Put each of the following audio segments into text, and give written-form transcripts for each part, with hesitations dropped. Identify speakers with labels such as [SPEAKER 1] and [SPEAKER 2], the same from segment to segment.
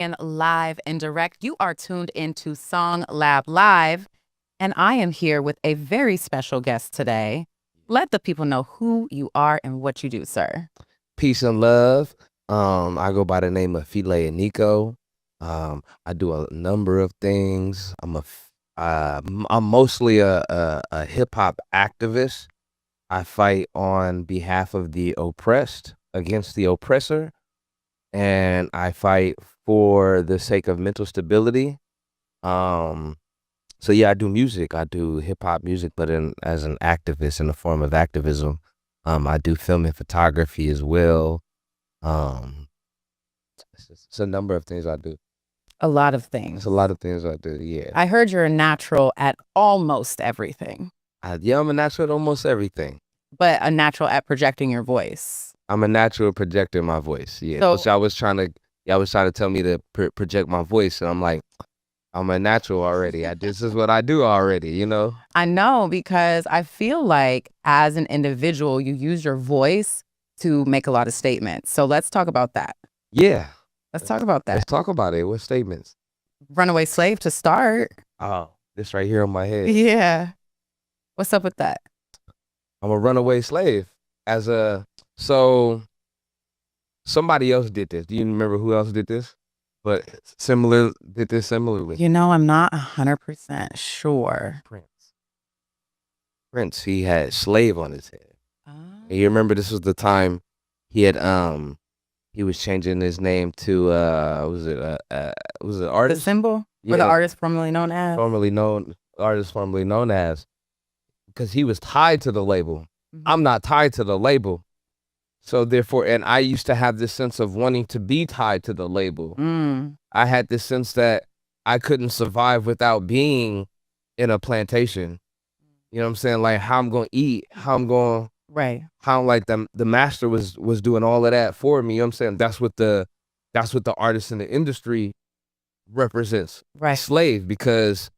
[SPEAKER 1] And live and direct. You are tuned into Song Lab Live, and I am here with a very special guest today. Let the people know who you are and what you do, sir.
[SPEAKER 2] Peace and love. I go by the name of Fe'La and Nico. I do a number of things. I'm mostly a hip hop activist. I fight on behalf of the oppressed against the oppressor, and I fight for the sake of mental stability. Um, so yeah, I do music. I do hip hop music, but as an activist in the form of activism. I do film and photography as well. Um, it's a number of things I do.
[SPEAKER 1] A lot of things.
[SPEAKER 2] It's a lot of things I do. Yeah.
[SPEAKER 1] I heard you're a natural at almost everything,
[SPEAKER 2] Yeah, I'm a natural at almost everything.
[SPEAKER 1] but a natural at projecting your voice.
[SPEAKER 2] I'm a natural projecting my voice. Yeah.
[SPEAKER 1] So-
[SPEAKER 2] So I was trying to tell me to project my voice, and I'm like, I'm a natural already. This is what I do already, you know?
[SPEAKER 1] I know, because I feel like as an individual, you use your voice to make a lot of statements. So let's talk about that.
[SPEAKER 2] Yeah.
[SPEAKER 1] Let's talk about that.
[SPEAKER 2] Let's talk about it. What statements?
[SPEAKER 1] Runaway slave to start.
[SPEAKER 2] Oh, this right here on my head.
[SPEAKER 1] Yeah. What's up with that?
[SPEAKER 2] I'm a runaway slave. So somebody else did this. Do you remember who else did this? But did this similarly.
[SPEAKER 1] You know, I'm not 100% sure.
[SPEAKER 2] Prince, he had slave on his head.
[SPEAKER 1] Oh.
[SPEAKER 2] And you remember this was the time he had he was changing his name to was it
[SPEAKER 1] The
[SPEAKER 2] artist?
[SPEAKER 1] symbol?
[SPEAKER 2] Yeah.
[SPEAKER 1] Or the artist formerly known as?
[SPEAKER 2] Formerly known as, because he was tied to the label.
[SPEAKER 1] Mhm.
[SPEAKER 2] I'm not tied to the label. So therefore, and I used to have this sense of wanting to be tied to the label. I had this sense that I couldn't survive without being in a plantation. You know what I'm saying? Like how I'm going to eat, how I'm going,
[SPEAKER 1] Right.
[SPEAKER 2] how like the master was doing all of that for me. You know what I'm saying? That's what the artist in the industry represents.
[SPEAKER 1] Right.
[SPEAKER 2] Slave, because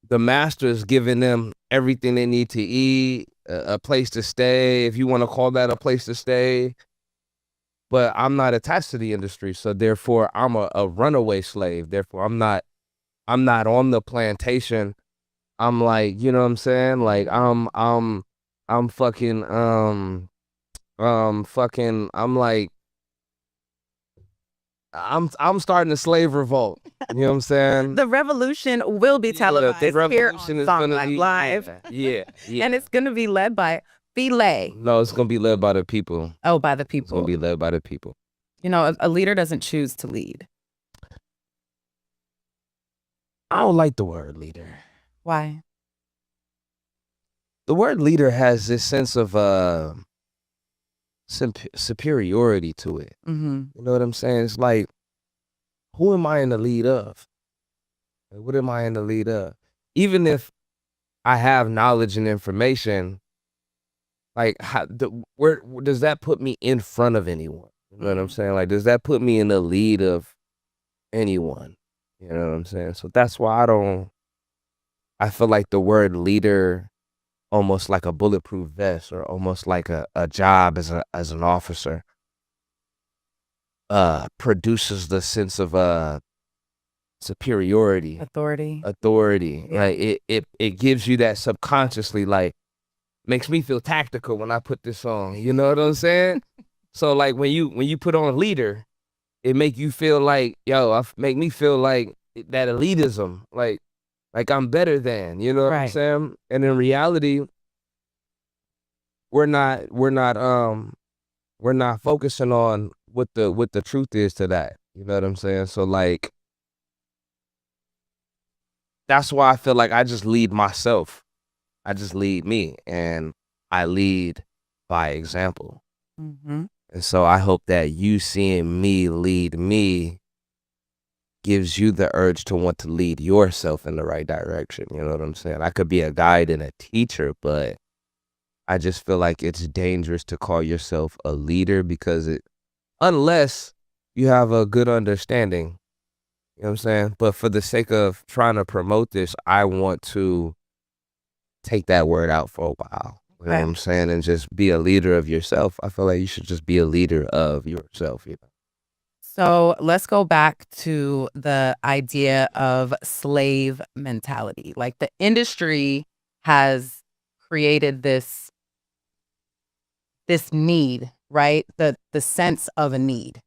[SPEAKER 2] the master is giving them everything they need to eat, a place to stay, if you want to call that a place to stay. But I'm not attached to the industry, so therefore I'm a runaway slave. Therefore I'm not on the plantation. I'm like, you know what I'm saying? Like I'm fucking I'm like I'm starting a slave revolt. You know what I'm saying?
[SPEAKER 1] The revolution will be televised
[SPEAKER 2] the
[SPEAKER 1] here on
[SPEAKER 2] revolution is
[SPEAKER 1] Song
[SPEAKER 2] gonna
[SPEAKER 1] Lab
[SPEAKER 2] be
[SPEAKER 1] Live.
[SPEAKER 2] Yeah.
[SPEAKER 1] And it's going to be led by Fe'La.
[SPEAKER 2] No, it's gonna be led by the people.
[SPEAKER 1] Oh, by the
[SPEAKER 2] It's
[SPEAKER 1] people.
[SPEAKER 2] gonna be led by the people.
[SPEAKER 1] You know, a leader doesn't choose to lead.
[SPEAKER 2] I don't like the word leader.
[SPEAKER 1] Why?
[SPEAKER 2] The word leader has this sense of superiority to it.
[SPEAKER 1] Mm-hmm.
[SPEAKER 2] You know what I'm saying? It's like, who am I in the lead of? Like, what am I in the lead of? Even if I have knowledge and information, like, where does that put me in front of anyone? You know what I'm saying? Like, does that put me in the lead of anyone? You know what I'm saying? So that's why I feel like the word leader, almost like a bulletproof vest, or almost like a job as an officer, produces the sense of superiority,
[SPEAKER 1] Authority.
[SPEAKER 2] Yeah. Like it gives you that subconsciously, like, makes me feel tactical when I put this on. You know what I'm saying? So like when you put on leader, it make you feel like, make me feel like that elitism, like I'm better than, you know what I'm
[SPEAKER 1] Right.
[SPEAKER 2] saying? And in reality, we're not focusing on what the truth is to that. You know what I'm saying? So like, that's why I feel like I just lead myself. I just lead me, and I lead by example.
[SPEAKER 1] Mm-hmm.
[SPEAKER 2] And so I hope that you seeing me lead me gives you the urge to want to lead yourself in the right direction. You know what I'm saying? I could be a guide and a teacher, but I just feel like it's dangerous to call yourself a leader, because unless you have a good understanding, you know what I'm saying? But for the sake of trying to promote this, I want to take that word out for a while. You know what I'm saying? And just be a leader of yourself. I feel like you should just be a leader of yourself, you know?
[SPEAKER 1] So let's go back to the idea of slave mentality. Like the industry has created this need, right? The sense of a need.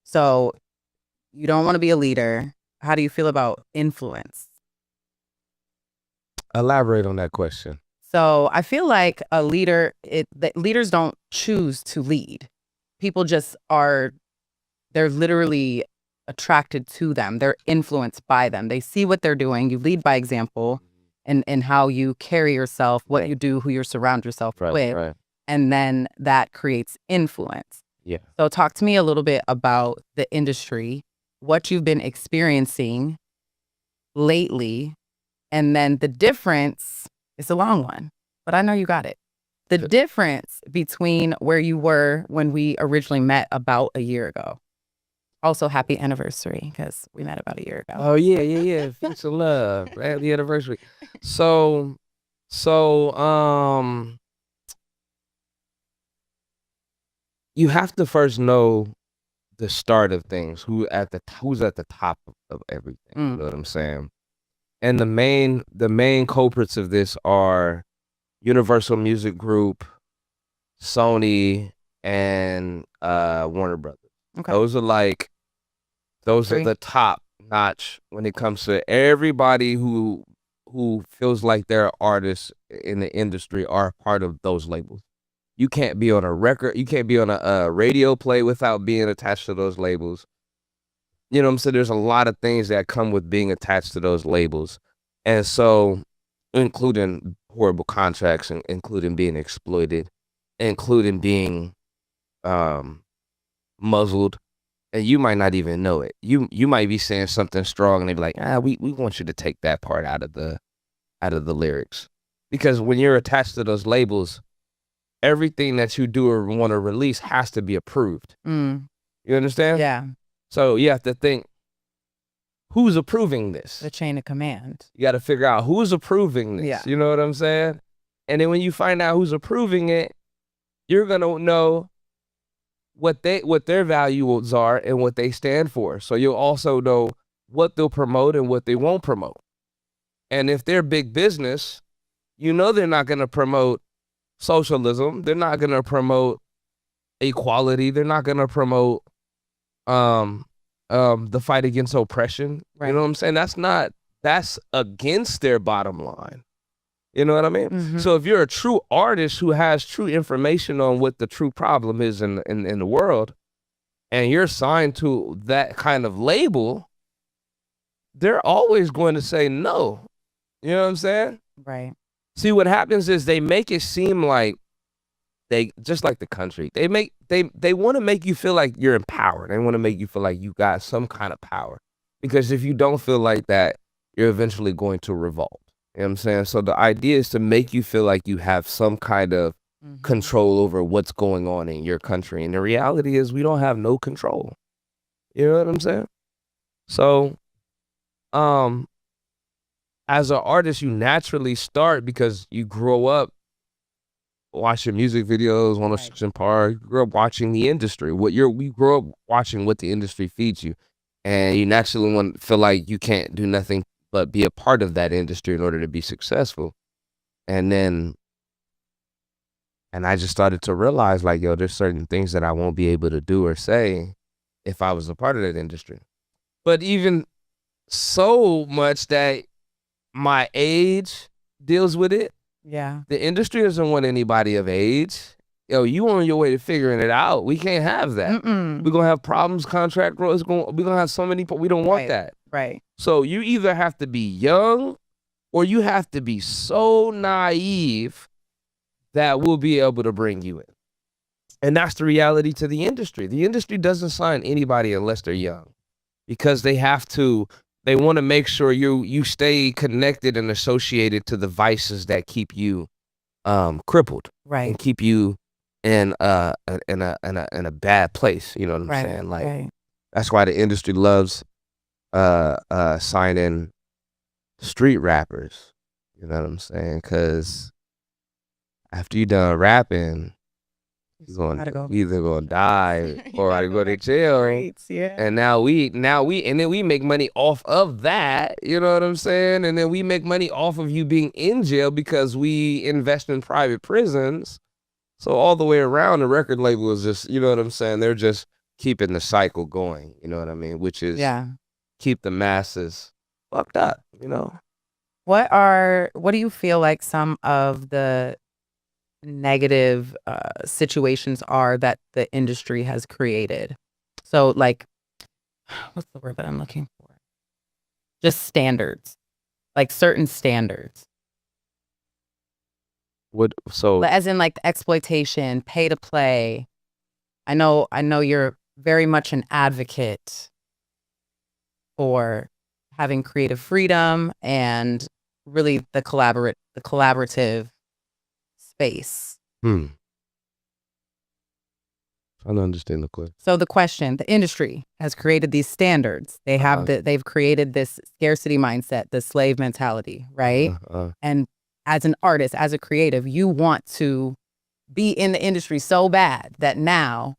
[SPEAKER 1] So you don't want to be a leader. How do you feel about influence?
[SPEAKER 2] Elaborate on that question.
[SPEAKER 1] So I feel like a leader, that leaders don't choose to lead. People just are, they're literally attracted to them. They're influenced by them. They see what they're doing. You lead by example and how you carry yourself, what you do, who you surround yourself with.
[SPEAKER 2] Right.
[SPEAKER 1] And then that creates influence.
[SPEAKER 2] Yeah.
[SPEAKER 1] So talk to me a little bit about the industry, what you've been experiencing lately, and then the difference. It's a long one, but I know you got it. The difference between where you were when we originally met about a year ago. Also, happy anniversary, because we met about a year ago.
[SPEAKER 2] Oh yeah. Peace and love. Happy anniversary. So you have to first know the start of things. Who's at the top of everything. You know what I'm saying? And the main culprits of this are Universal Music Group, Sony, and Warner Brothers.
[SPEAKER 1] Okay.
[SPEAKER 2] Those are the top notch when it comes to everybody who feels like they're artists in the industry are part of those labels. You can't be on a record, you can't be on a radio play without being attached to those labels. You know what I'm saying? There's a lot of things that come with being attached to those labels. And so, including horrible contracts, and including being exploited, including being muzzled, and you might not even know it. You might be saying something strong and they be like, we want you to take that part out of the lyrics. Because when you're attached to those labels, everything that you do or want to release has to be approved. You understand?
[SPEAKER 1] Yeah.
[SPEAKER 2] So you have to think, who's approving this?
[SPEAKER 1] The chain of command.
[SPEAKER 2] You got to figure out who's approving this.
[SPEAKER 1] Yeah.
[SPEAKER 2] You know what I'm saying? And then when you find out who's approving it, you're going to know what their values are and what they stand for. So you'll also know what they'll promote and what they won't promote. And if they're big business, you know they're not going to promote socialism. They're not going to promote equality. They're not going to promote the fight against oppression. Right. You know what I'm saying? That's against their bottom line. You know what I mean? Mm-hmm. So if you're a true artist who has true information on what the true problem is in the world, and you're signed to that kind of label, they're always going to say no. You know what I'm saying?
[SPEAKER 1] Right.
[SPEAKER 2] See, what happens is they make it seem like they, just like the country, they want to make you feel like you're empowered. They want to make you feel like you got some kind of power. Because if you don't feel like that, you're eventually going to revolt. You know what I'm saying? So the idea is to make you feel like you have some kind of control over what's going on in your country. And the reality is we don't have no control. You know what I'm saying? So, as an artist, you naturally start because you grow up watching music videos on Ocean Park. You grew up watching the industry. We grow up watching what the industry feeds you. And you naturally feel like you can't do nothing but be a part of that industry in order to be successful. And I just started to realize, like, yo, there's certain things that I won't be able to do or say if I was a part of that industry. But even so much that my age deals with it.
[SPEAKER 1] Yeah.
[SPEAKER 2] The industry doesn't want anybody of age. Yo, you on your way to figuring it out. We can't have that. We're going to have problems, contract growth. We're going to have so many people. We don't want that.
[SPEAKER 1] Right.
[SPEAKER 2] So you either have to be young or you have to be so naive that we'll be able to bring you in. And that's the reality to the industry. The industry doesn't sign anybody unless they're young, because they want to make sure you stay connected and associated to the vices that keep you crippled,
[SPEAKER 1] right,
[SPEAKER 2] and keep you in a bad place. You know what I'm saying? Like, that's why the industry loves signing street rappers. You know what I'm saying? Because after you done rapping, we either gonna die or I go to jail.
[SPEAKER 1] Yeah.
[SPEAKER 2] And now and then we make money off of that, you know what I'm saying? And then we make money off of you being in jail because we invest in private prisons. So all the way around, the record label is just, you know what I'm saying? They're just keeping the cycle going, you know what I mean? Which is keep the masses fucked up, you know?
[SPEAKER 1] What do you feel like some of the negative situations are that the industry has created? So like, what's the word that I'm looking for? Just standards, like certain standards. As in like the exploitation, pay to play. I know you're very much an advocate for having creative freedom and really the collaborative space.
[SPEAKER 2] I don't understand the question.
[SPEAKER 1] So the industry has created these standards. They've created this scarcity mindset, the slave mentality, right? And as an artist, as a creative, you want to be in the industry so bad that now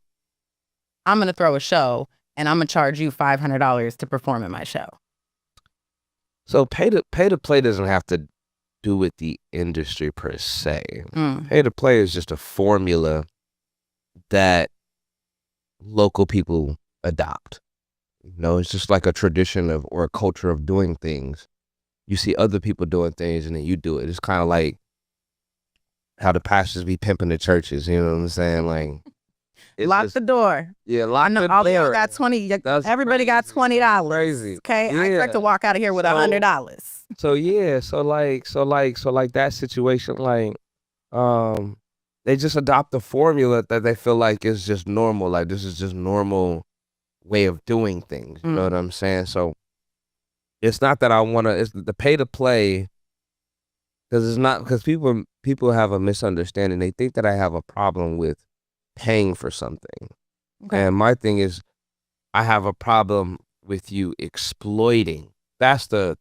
[SPEAKER 1] I'm going to throw a show and I'm going to charge you $500 to perform in my show.
[SPEAKER 2] So pay to play doesn't have to do with the industry per se. Pay to play is just a formula that local people adopt. You know, it's just like a tradition or a culture of doing things. You see other people doing things and then you do it. It's kind of like how the pastors be pimping the churches, you know what I'm saying? Like,
[SPEAKER 1] lock the door.
[SPEAKER 2] Yeah, lock the door.
[SPEAKER 1] All of y'all got 20. Everybody got $20.
[SPEAKER 2] Crazy.
[SPEAKER 1] Okay,
[SPEAKER 2] yeah.
[SPEAKER 1] I expect to walk out of here with $100.
[SPEAKER 2] So yeah, so like that situation, like, they just adopt a formula that they feel like is just normal. Like this is just normal way of doing things. You know what I'm saying? So it's not that I want to. It's the pay to play, because people have a misunderstanding. They think that I have a problem with paying for something. Okay. And my thing is, I have a problem with you exploiting. That's the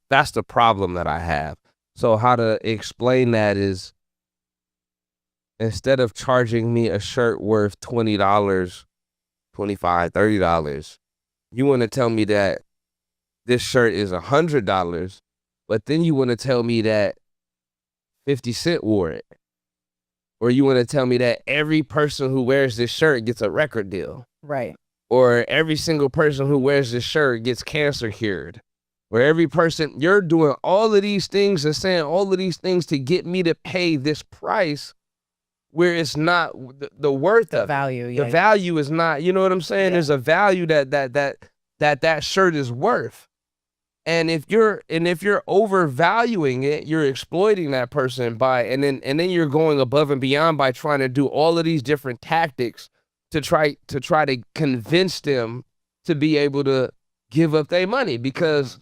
[SPEAKER 2] problem that I have. So how to explain that is, instead of charging me a shirt worth $20, $25, $30, you want to tell me that this shirt is $100, but then you want to tell me that 50 Cent wore it. Or you want to tell me that every person who wears this shirt gets a record deal.
[SPEAKER 1] Right.
[SPEAKER 2] Or every single person who wears this shirt gets cancer cured. Or every person, you're doing all of these things and saying all of these things to get me to pay this price where it's not the worth of
[SPEAKER 1] value.
[SPEAKER 2] The value is not, you know what I'm saying? Yeah. There's a value that shirt is worth. And if you're overvaluing it, you're exploiting that person and then you're going above and beyond by trying to do all of these different tactics to try to convince them to be able to give up their money, because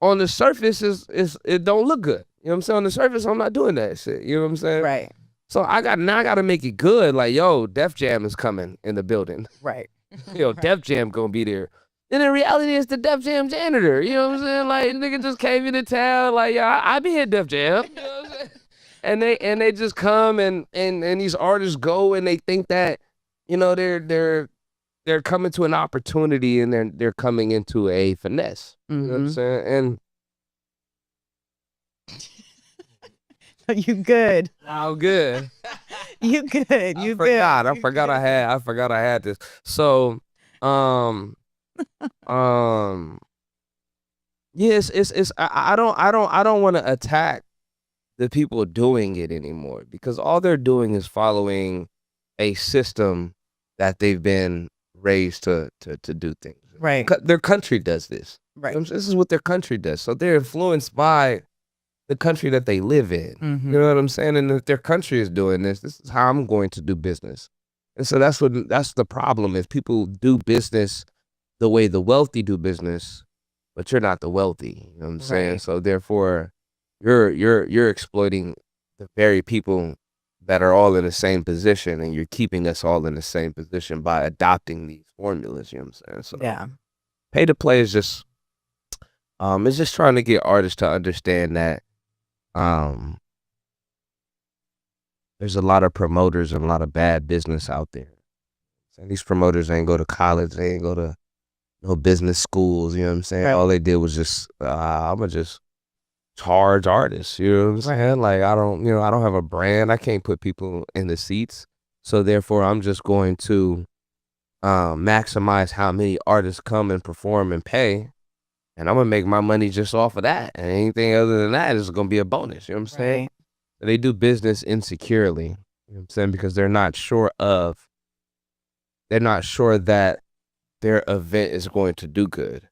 [SPEAKER 2] on the surface it don't look good. You know what I'm saying? On the surface, I'm not doing that shit. You know what I'm saying?
[SPEAKER 1] Right.
[SPEAKER 2] So I gotta make it good. Like, yo, Def Jam is coming in the building.
[SPEAKER 1] Right.
[SPEAKER 2] Yo, Def Jam gonna be there. And in reality, it's the Def Jam janitor. You know what I'm saying? Like, nigga just came into town. Like, yeah, I be at Def Jam. You know what I'm saying? And they just come and these artists go and they think that, you know, they're coming to an opportunity and they're coming into a finesse. You know what I'm saying? And
[SPEAKER 1] you good?
[SPEAKER 2] I'm good.
[SPEAKER 1] You good? You good?
[SPEAKER 2] I forgot I had this. So, yes, I don't want to attack the people doing it anymore, because all they're doing is following a system that they've been raised to do things.
[SPEAKER 1] Right.
[SPEAKER 2] Their country does this.
[SPEAKER 1] Right.
[SPEAKER 2] This is what their country does. So they're influenced by the country that they live in. You know what I'm saying? And if their country is doing this is how I'm going to do business. And so that's the problem, is people do business the way the wealthy do business, but you're not the wealthy. You know what I'm saying? So therefore, you're exploiting the very people that are all in the same position, and you're keeping us all in the same position by adopting these formulas. You know what I'm saying? So
[SPEAKER 1] yeah,
[SPEAKER 2] pay to play is just it's just trying to get artists to understand that there's a lot of promoters and a lot of bad business out there. And these promoters ain't go to college, they ain't go to no business schools, you know what I'm saying?
[SPEAKER 1] Right.
[SPEAKER 2] All they did was just, I'ma just charge artists, you know what I'm saying? Like, I don't have a brand. I can't put people in the seats. So therefore, I'm just going to maximize how many artists come and perform and pay. And I'm gonna make my money just off of that. And anything other than that is gonna be a bonus. You know what I'm saying?
[SPEAKER 1] Right.
[SPEAKER 2] They do business insecurely. You know what I'm saying? Because they're not sure that their event is going to do good.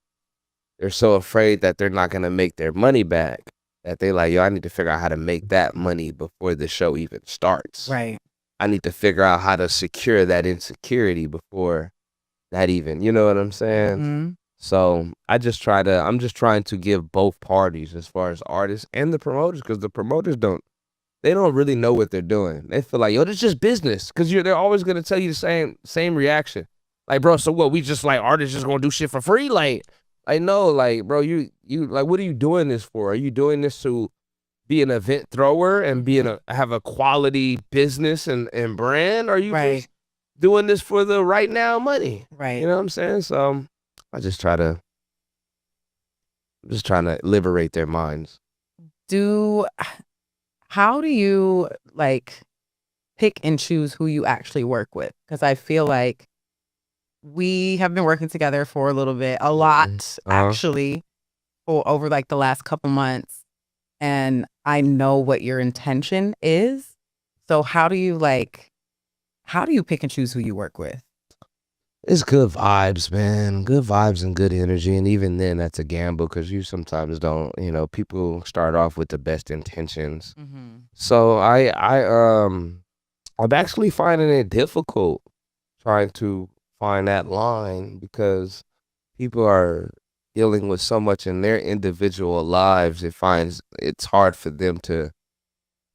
[SPEAKER 2] They're so afraid that they're not gonna make their money back that they like, yo, I need to figure out how to make that money before the show even starts.
[SPEAKER 1] Right.
[SPEAKER 2] I need to figure out how to secure that insecurity before that even, you know what I'm saying?
[SPEAKER 1] Mm-hmm.
[SPEAKER 2] So I'm just trying to give both parties as far as artists and the promoters, because the promoters don't really know what they're doing. They feel like, yo, this is just business, because they're always gonna tell you the same reaction. Like, bro, so what? We just like artists just gonna do shit for free? Like no, like, bro, you like, what are you doing this for? Are you doing this to be an event thrower and have a quality business and brand? Or are you just doing this for the right now money?
[SPEAKER 1] Right.
[SPEAKER 2] You know what I'm saying? So I'm just trying to liberate their minds.
[SPEAKER 1] How do you like pick and choose who you actually work with? Because I feel like we have been working together for a little bit, a lot actually, for over like the last couple months. And I know what your intention is. So how do you pick and choose who you work with?
[SPEAKER 2] It's good vibes, man. Good vibes and good energy. And even then, that's a gamble, because you sometimes don't, people start off with the best intentions.
[SPEAKER 1] Mm-hmm.
[SPEAKER 2] So I'm actually finding it difficult trying to find that line, because people are dealing with so much in their individual lives. It's hard for them to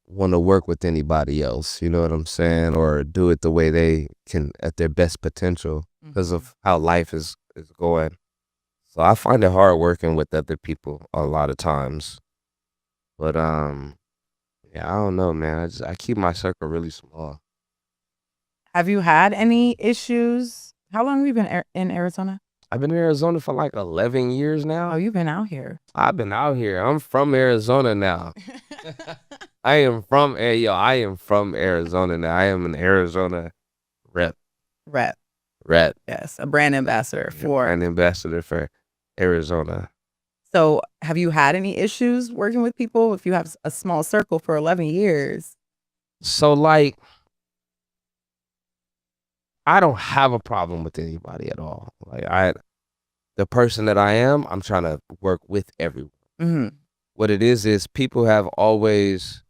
[SPEAKER 2] want to work with anybody else, you know what I'm saying? Or do it the way they can at their best potential, because of how life is going. So I find it hard working with other people a lot of times. But yeah, I don't know, man. I keep my circle really small.
[SPEAKER 1] Have you had any issues? How long have you been in Arizona?
[SPEAKER 2] I've been in Arizona for like 11 years now.
[SPEAKER 1] Oh, you've been out here.
[SPEAKER 2] I've been out here. I'm from Arizona now. I am from Arizona now. I am an Arizona rep.
[SPEAKER 1] Yes, a brand ambassador
[SPEAKER 2] for Arizona.
[SPEAKER 1] So have you had any issues working with people if you have a small circle for 11 years?
[SPEAKER 2] So like, I don't have a problem with anybody at all. Like the person that I am, I'm trying to work with everyone.
[SPEAKER 1] Mm-hmm.
[SPEAKER 2] What it is people have always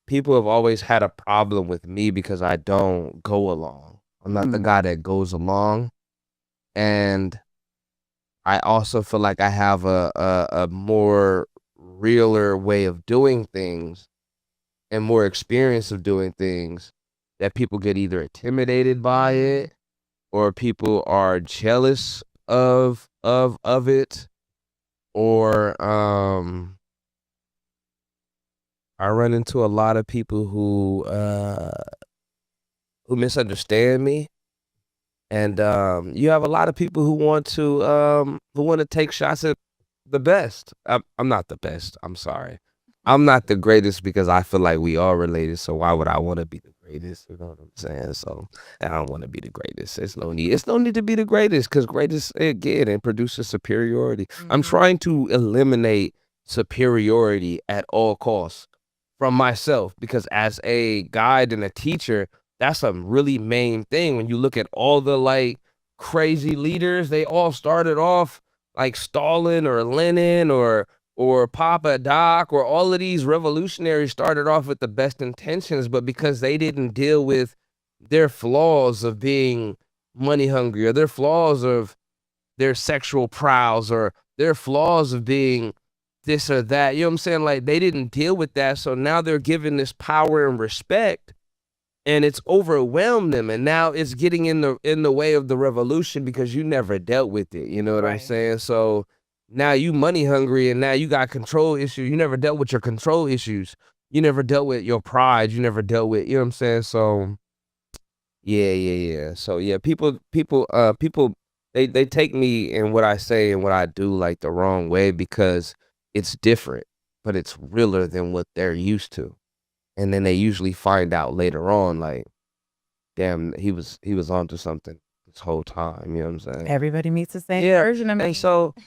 [SPEAKER 2] had a problem with me because I don't go along. I'm not the guy that goes along. And I also feel like I have a more realer way of doing things and more experience of doing things, that people get either intimidated by it, or people are jealous of it, or I run into a lot of people who misunderstand me. And you have a lot of people who want to take shots at the best. I'm not the best. I'm sorry. I'm not the greatest, because I feel like we are related. So why would I want to be the greatest? You know what I'm saying? So I don't want to be the greatest. It's no need to be the greatest, because greatest, again, it produces superiority. Mm-hmm. I'm trying to eliminate superiority at all costs from myself, because as a guide and a teacher, that's a really main thing. When you look at all the like crazy leaders, they all started off like Stalin or Lenin or Papa Doc, or all of these revolutionaries started off with the best intentions, but because they didn't deal with their flaws of being money hungry, or their flaws of their sexual prowess, or their flaws of being this or that, you know what I'm saying? Like, they didn't deal with that. So now they're given this power and respect, and it's overwhelmed them, and now it's getting in the way of the revolution, because you never dealt with it. You know what I'm saying? So now you money hungry, and now you got control issues. You never dealt with your control issues. You never dealt with your pride. You never dealt with, you know what I'm saying? So Yeah. So yeah, people, they take me and what I say and what I do like the wrong way because it's different, but it's realer than what they're used to. And then they usually find out later on, like, damn, he was onto something this whole time. You know what I'm saying?
[SPEAKER 1] Everybody meets the same
[SPEAKER 2] Yeah.
[SPEAKER 1] version of me.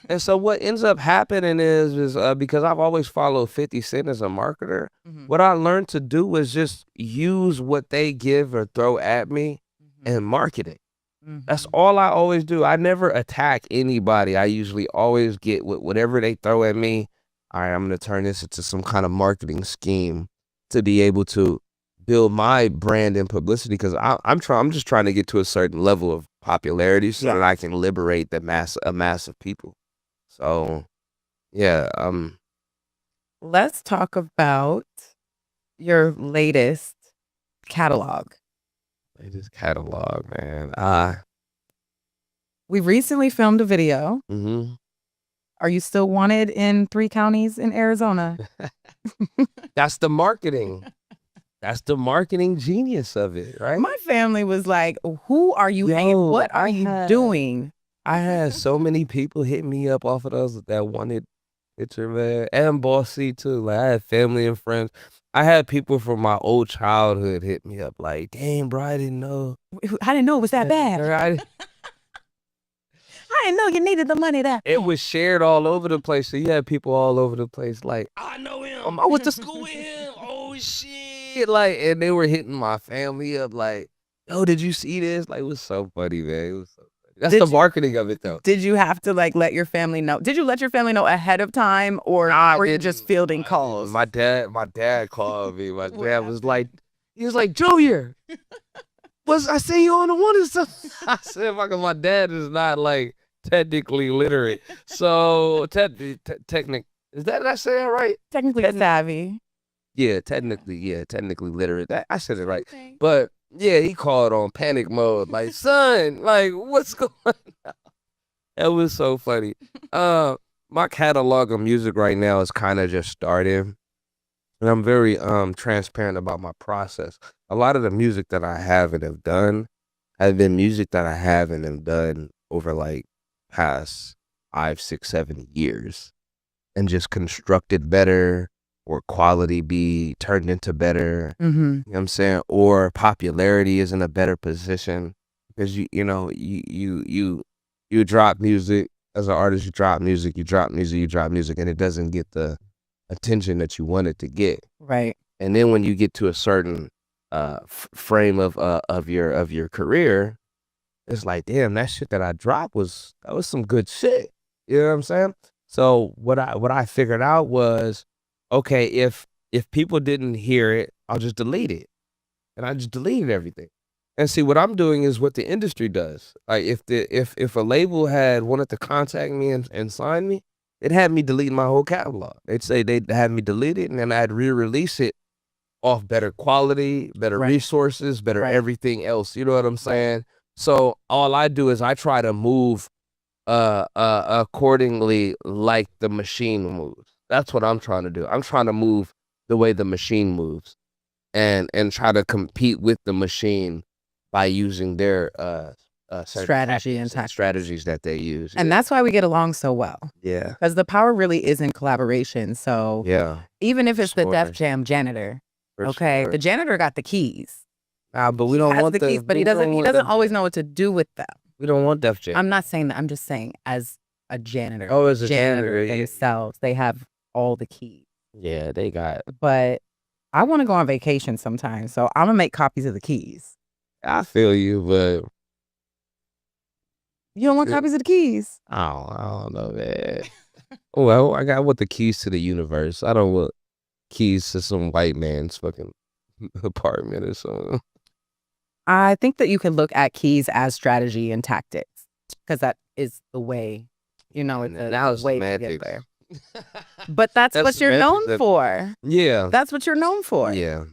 [SPEAKER 2] And so what ends up happening is because I've always followed 50 Cent as a marketer,
[SPEAKER 1] Mhm.
[SPEAKER 2] what I learned to do is just use what they give or throw at me and market it. That's
[SPEAKER 1] Mhm.
[SPEAKER 2] all I always do. I never attack anybody. I usually always get whatever they throw at me. All right, I'm gonna turn this into some kind of marketing scheme to be able to build my brand and publicity because I'm just trying to get to a certain level of popularity so that I can liberate a mass of people. So yeah,
[SPEAKER 1] Let's talk about your latest catalog.
[SPEAKER 2] latest catalog, man.
[SPEAKER 1] We recently filmed a video.
[SPEAKER 2] Mm-hmm.
[SPEAKER 1] Are you still wanted in 3 counties in Arizona?
[SPEAKER 2] That's the marketing. That's the marketing genius of it, right?
[SPEAKER 1] My family was like, "Who are you hanging?
[SPEAKER 2] Yo,
[SPEAKER 1] What are you doing?"
[SPEAKER 2] I had so many people hit me up off of those that wanted picture, man, and Bossy too. Like I had family and friends. I had people from my old childhood hit me up like, "Damn, bro, I didn't know.
[SPEAKER 1] I didn't know it was that bad. I didn't know you needed the money that
[SPEAKER 2] It
[SPEAKER 1] bad.
[SPEAKER 2] was shared all over the place. So you had people all over the place like, I know him. I went to school with him. Oh shit! Like, and they were hitting my family up like, "Yo, did you see this?" Like, it was so funny, man. It was so funny. That's the marketing of it, though.
[SPEAKER 1] Did you have to like let your family know? Did you let your family know ahead of time, or were you just fielding calls?
[SPEAKER 2] My dad called me. My dad was like, he was like, "Junior, I see you on the one or something." I said, my dad is not like technically literate. So technic is that, did I say that right?
[SPEAKER 1] Technically savvy.
[SPEAKER 2] Yeah, technically literate. I said it right. But yeah, he called on panic mode. Like, son, like, what's going on? That was so funny. My catalog of music right now is kind of just starting. And I'm very transparent about my process. A lot of the music that I have and have done have been music that I have and have done over like past 5, 6, 7 years and just constructed better or quality be turned into better. You know what I'm saying? Or popularity is in a better position because you drop music as an artist, you drop music, and it doesn't get the attention that you want it to get.
[SPEAKER 1] Right.
[SPEAKER 2] And then when you get to a certain frame of your career, it's like, damn, that shit that I dropped was some good shit. You know what I'm saying? So what I figured out was, okay, if people didn't hear it, I'll just delete it. And I just deleted everything. And see, what I'm doing is what the industry does. Like if a label had wanted to contact me and sign me, it had me delete my whole catalog. They'd say they'd have me delete it and then I'd re-release it off better quality, better resources, better everything else. You know what I'm saying? So all I do is I try to move accordingly like the machine moves. That's what I'm trying to do. I'm trying to move the way the machine moves and try to compete with the machine by using their
[SPEAKER 1] Strategy and tactics.
[SPEAKER 2] strategies that they use.
[SPEAKER 1] And that's why we get along so well.
[SPEAKER 2] Yeah.
[SPEAKER 1] Because the power really is in collaboration. So
[SPEAKER 2] Yeah.
[SPEAKER 1] even if it's the Def Jam janitor, the janitor got the keys.
[SPEAKER 2] But we don't want
[SPEAKER 1] the keys, but he doesn't always know what to do with them.
[SPEAKER 2] We don't want Def Jam.
[SPEAKER 1] I'm not saying that. I'm just saying as a janitor.
[SPEAKER 2] Oh, as a janitor
[SPEAKER 1] themselves, they have all the keys.
[SPEAKER 2] Yeah, they got.
[SPEAKER 1] But I want to go on vacation sometime, so I'm gonna make copies of the keys.
[SPEAKER 2] I feel you, but
[SPEAKER 1] you don't want copies of the keys.
[SPEAKER 2] I don't know, man. Well, I want the keys to the universe. I don't want keys to some white man's fucking apartment or something.
[SPEAKER 1] I think that you can look at keys as strategy and tactics because that is the way, it's the way to get there. But that's what you're known for.
[SPEAKER 2] Yeah.
[SPEAKER 1] That's what you're known for.
[SPEAKER 2] Yeah.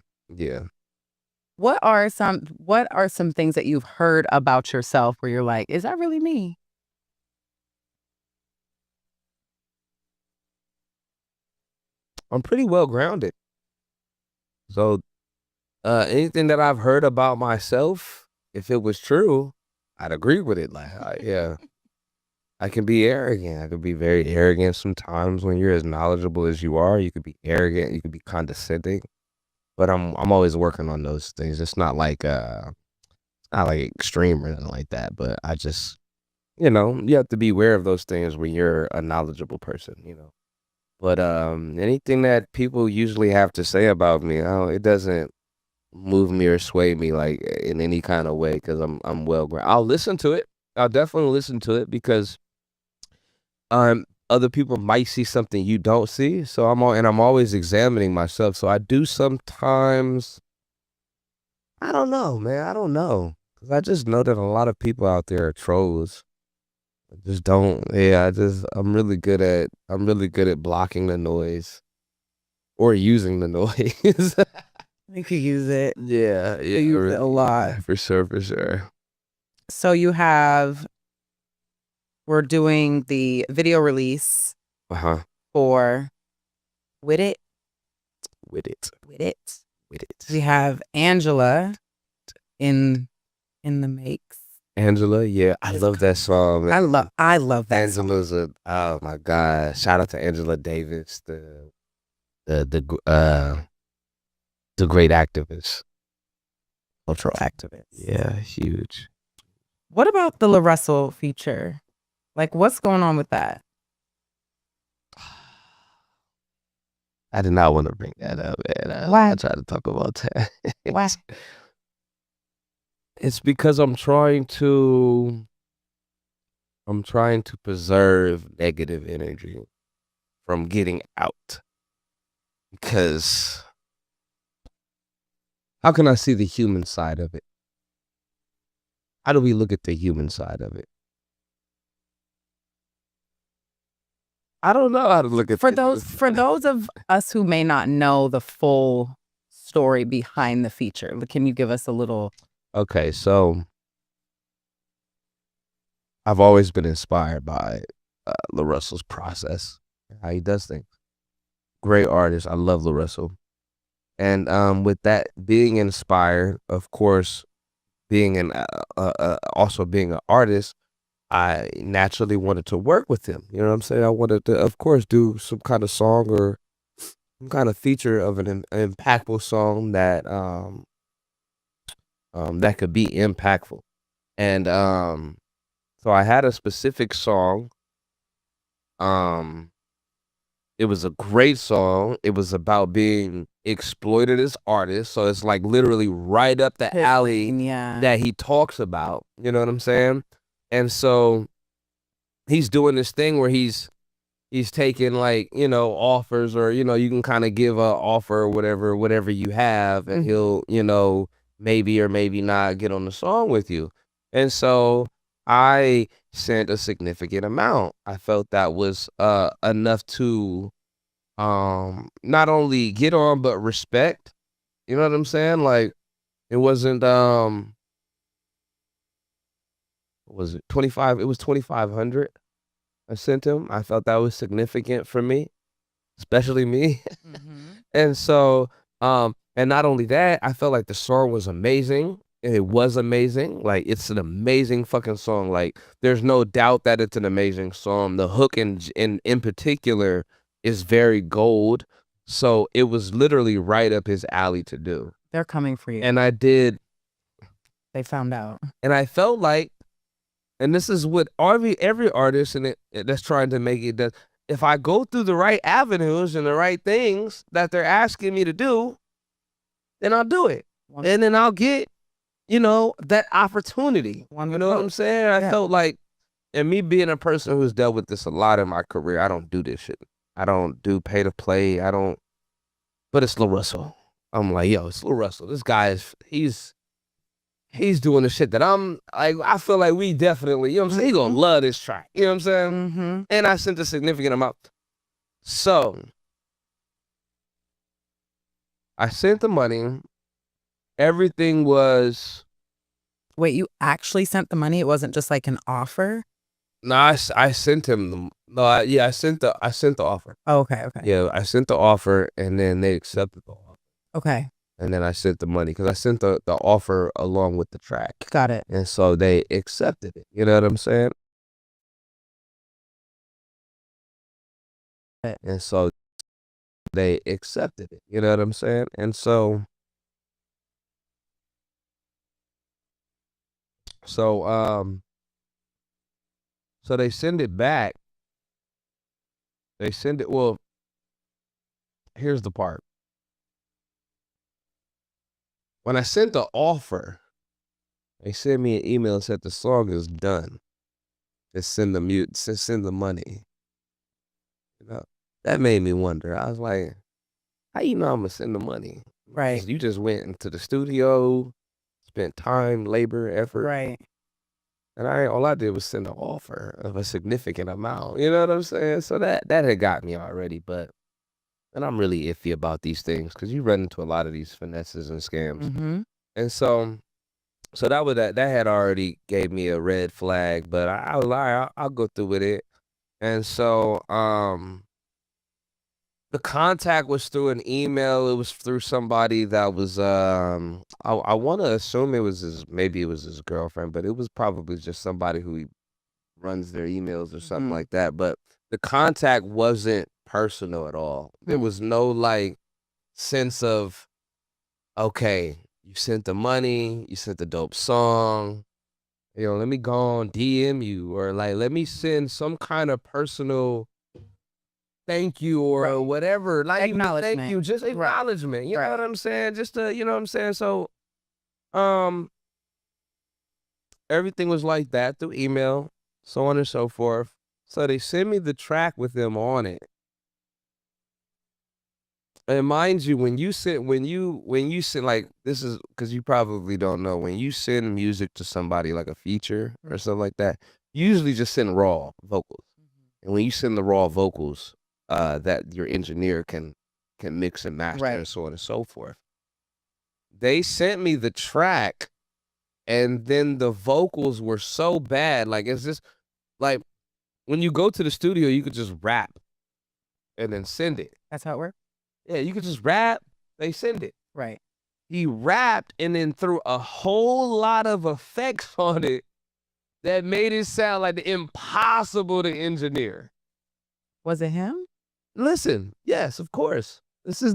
[SPEAKER 2] What
[SPEAKER 1] are some things that you've heard about yourself where you're like, is that really me?
[SPEAKER 2] I'm pretty well grounded. So anything that I've heard about myself, if it was true, I'd agree with it. Like, yeah, I can be arrogant. I could be very arrogant sometimes when you're as knowledgeable as you are. You could be arrogant. You could be condescending. But I'm always working on those things. It's not like extreme or anything like that. But I just, you have to be aware of those things when you're a knowledgeable person. But anything that people usually have to say about me, it doesn't move me or sway me like in any kind of way because I'm well grounded. I'll listen to it. I'll definitely listen to it because other people might see something you don't see. So I'm always examining myself. So I do sometimes. I don't know, man. I don't know. 'Cause I just know that a lot of people out there are trolls. I just don't. Yeah, I'm really good at blocking the noise or using the noise.
[SPEAKER 1] You could use it.
[SPEAKER 2] Yeah,
[SPEAKER 1] You use it a lot.
[SPEAKER 2] For sure, for sure.
[SPEAKER 1] So we're doing the video release for With It.
[SPEAKER 2] With it.
[SPEAKER 1] With It.
[SPEAKER 2] With it.
[SPEAKER 1] We have Angela in the makes.
[SPEAKER 2] Angela, yeah, I love that song. Man.
[SPEAKER 1] I love that
[SPEAKER 2] Angela's
[SPEAKER 1] song.
[SPEAKER 2] Oh my God. Shout out to Angela Davis, the great activist.
[SPEAKER 1] Cultural activist.
[SPEAKER 2] Yeah, huge.
[SPEAKER 1] What about the La Russell feature? Like, what's going on with that?
[SPEAKER 2] I did not want to bring that up, man.
[SPEAKER 1] Why?
[SPEAKER 2] I tried to talk about that.
[SPEAKER 1] Why?
[SPEAKER 2] It's because I'm trying to preserve negative energy from getting out. Because how can I see the human side of it? How do we look at the human side of it? I don't know how to look at
[SPEAKER 1] for those of us who may not know the full story behind the feature. Can you give us a little?
[SPEAKER 2] Okay, so I've always been inspired by La Russell's process, how he does things. Great artist. I love La Russell. And with that being inspired, of course, being also being an artist, I naturally wanted to work with him. You know what I'm saying? I wanted to, of course, do some kind of song or some kind of feature of an impactful song that that could be impactful. And so I had a specific song. It was a great song. It was about being exploited as artists. So it's like literally right up the alley that he talks about. You know what I'm saying? And so he's doing this thing where he's taking like, offers or, you can kind of give a offer or whatever you have, and he'll, maybe or maybe not get on the song with you. And so I sent a significant amount. I felt that was enough to not only get on but respect. You know what I'm saying? Like it wasn't what was it 25? It was 2,500 I sent him. I felt that was significant for me, especially me. And so and not only that, I felt like the song was amazing. It was amazing. Like it's an amazing fucking song. Like there's no doubt that it's an amazing song. The hook in particular is very gold. So it was literally right up his alley to do.
[SPEAKER 1] They're coming for you.
[SPEAKER 2] And I did.
[SPEAKER 1] They found out. And
[SPEAKER 2] I felt like, and this is what every artist that's trying to make it does. If I go through the right avenues and the right things that they're asking me to do, then I'll do it. And then I'll get, that opportunity. You know what I'm saying? I felt like, and me being a person who's dealt with this a lot in my career, I don't do this shit. I don't do pay to play. But it's La Russell. I'm like, yo, it's La Russell. This guy he's doing the shit that I'm like, I feel like we definitely, you know what I'm saying? He gonna love this track. You know what I'm saying? And I sent a significant amount. So I sent the money. Everything was.
[SPEAKER 1] Wait, you actually sent the money? It wasn't just like an offer?
[SPEAKER 2] No, I sent him I sent the offer.
[SPEAKER 1] Oh, okay.
[SPEAKER 2] Yeah, I sent the offer and then they accepted the offer.
[SPEAKER 1] Okay.
[SPEAKER 2] And then I sent the money because I sent the offer along with the track.
[SPEAKER 1] Got it.
[SPEAKER 2] And so they accepted it. You know what I'm saying? And so they accepted it. You know what I'm saying? And so so they send it back. They send it. Well, here's the part. When I sent the offer, they sent me an email and said the song is done. Just send the money. You know, that made me wonder. I was like, how you know I'm gonna send the money?
[SPEAKER 1] Right.
[SPEAKER 2] You just went into the studio, spent time, labor, effort.
[SPEAKER 1] Right.
[SPEAKER 2] And all I did was send an offer of a significant amount. You know what I'm saying? So that had got me already, and I'm really iffy about these things because you run into a lot of these finesses and scams.
[SPEAKER 1] Mm-hmm.
[SPEAKER 2] And so that had already gave me a red flag, but I was like, I'll go through with it. And so the contact was through an email. It was through somebody that was I want to assume it was his girlfriend, but it was probably just somebody who he runs their emails or something like that. But the contact wasn't personal at all. There was no like sense of, okay, you sent the money, you sent the dope song, let me go on DM you, or like let me send some kind of personal thank you or whatever. Like
[SPEAKER 1] Acknowledgement.
[SPEAKER 2] thank you, just acknowledgement. You know what I'm saying? Just to, you know what I'm saying? So everything was like that through email, so on and so forth. So they send me the track with them on it. And mind you, when you send like, this is because you probably don't know, when you send music to somebody like a feature or something like that, you usually just send raw vocals. And when you send the raw vocals, that your engineer can mix and master and so on and so forth. They sent me the track, and then the vocals were so bad. Like, it's just like when you go to the studio, you could just rap and then send it.
[SPEAKER 1] That's how it works?
[SPEAKER 2] Yeah, you could just rap, they send it.
[SPEAKER 1] Right.
[SPEAKER 2] He rapped and then threw a whole lot of effects on it that made it sound like impossible to engineer.
[SPEAKER 1] Was it him?
[SPEAKER 2] Listen, yes, of course. This is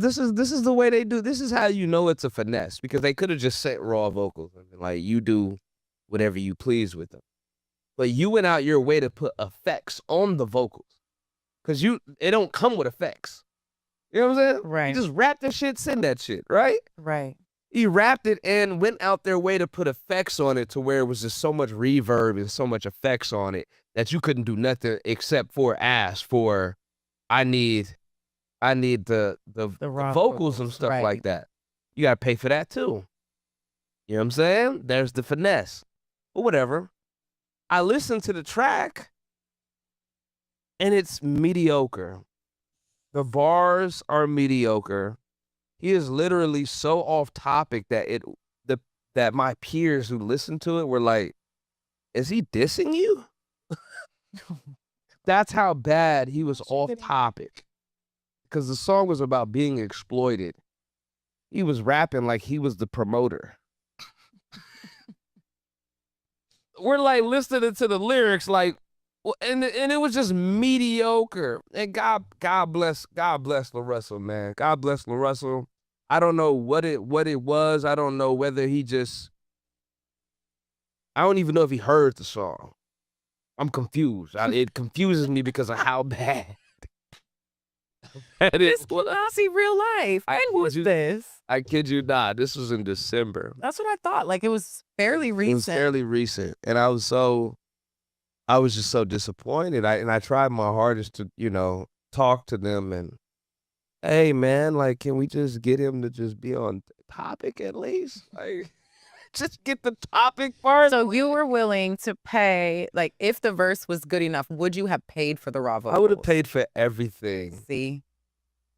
[SPEAKER 2] the way they do. This is how you know it's a finesse, because they could have just sent raw vocals and been like, you do whatever you please with them. But you went out your way to put effects on the vocals, because it don't come with effects. You know what I'm saying?
[SPEAKER 1] Right.
[SPEAKER 2] You just rap that shit, send that shit, right?
[SPEAKER 1] Right.
[SPEAKER 2] He rapped it and went out their way to put effects on it to where it was just so much reverb and so much effects on it that you couldn't do nothing except for ask for, I need the vocals and stuff like that. You gotta pay for that too. You know what I'm saying? There's the finesse. But whatever. I listened to the track and it's mediocre. The bars are mediocre. He is literally so off topic that that my peers who listened to it were like, is he dissing you? That's how bad he was off topic. Because the song was about being exploited. He was rapping like he was the promoter. We're like listening to the lyrics like, and it was just mediocre. And God bless La Russell, man. God bless La Russell. I don't know what it was. I don't know whether I don't even know if he heard the song. I'm confused. It confuses me because of how bad.
[SPEAKER 1] This was honestly real life. When was this?
[SPEAKER 2] I kid you not. This was in December.
[SPEAKER 1] That's what I thought. Like, it was fairly recent.
[SPEAKER 2] It was fairly recent. And I was just so disappointed. I tried my hardest to, talk to them and, hey man, like, can we just get him to just be on topic at least? Like, just get the topic part.
[SPEAKER 1] So you were willing to pay, like, if the verse was good enough, would you have paid for the raw vocals?
[SPEAKER 2] I would have paid for everything.
[SPEAKER 1] See?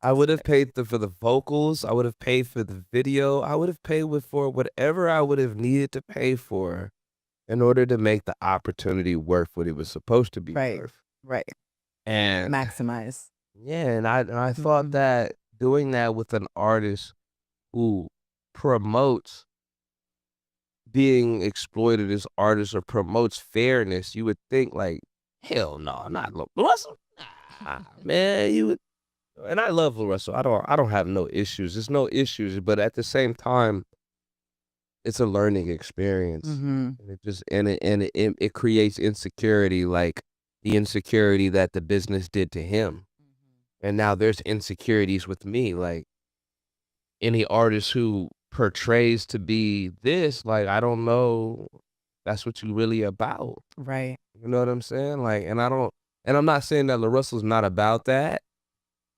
[SPEAKER 2] I would have paid for the vocals. I would have paid for the video. I would have paid for whatever I would have needed to pay for in order to make the opportunity worth what it was supposed to be worth.
[SPEAKER 1] Right.
[SPEAKER 2] And
[SPEAKER 1] maximize.
[SPEAKER 2] Yeah, and I thought that doing that with an artist who promotes being exploited as artists or promotes fairness, you would think like, hell no, not Russell. Nah, man, you would. And I love Russell. I don't have no issues. There's no issues, but at the same time, it's a learning experience.
[SPEAKER 1] Mm-hmm.
[SPEAKER 2] And it creates insecurity, like the insecurity that the business did to him. And now there's insecurities with me, like any artist who portrays to be this, like, I don't know that's what you really about.
[SPEAKER 1] Right.
[SPEAKER 2] You know what I'm saying? Like, and I'm not saying that LaRussell's not about that,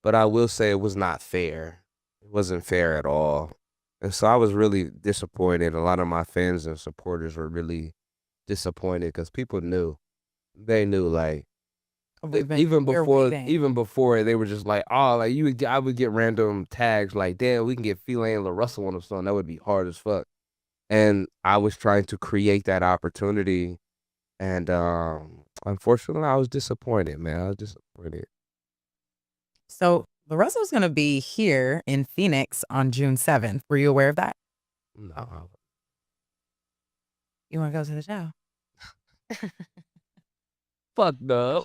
[SPEAKER 2] but I will say it was not fair. It wasn't fair at all. And so I was really disappointed. A lot of my fans and supporters were really disappointed because people knew. They knew, like, even before they were just like, oh, like I would get random tags like, damn, we can get Fe'La and LaRussell on the song. That would be hard as fuck. And I was trying to create that opportunity, and unfortunately, I was disappointed, man. I was disappointed.
[SPEAKER 1] So LaRussell's going to be here in Phoenix on June 7th. Were you aware of that?
[SPEAKER 2] No.
[SPEAKER 1] You want to go to the show?
[SPEAKER 2] Fuck no.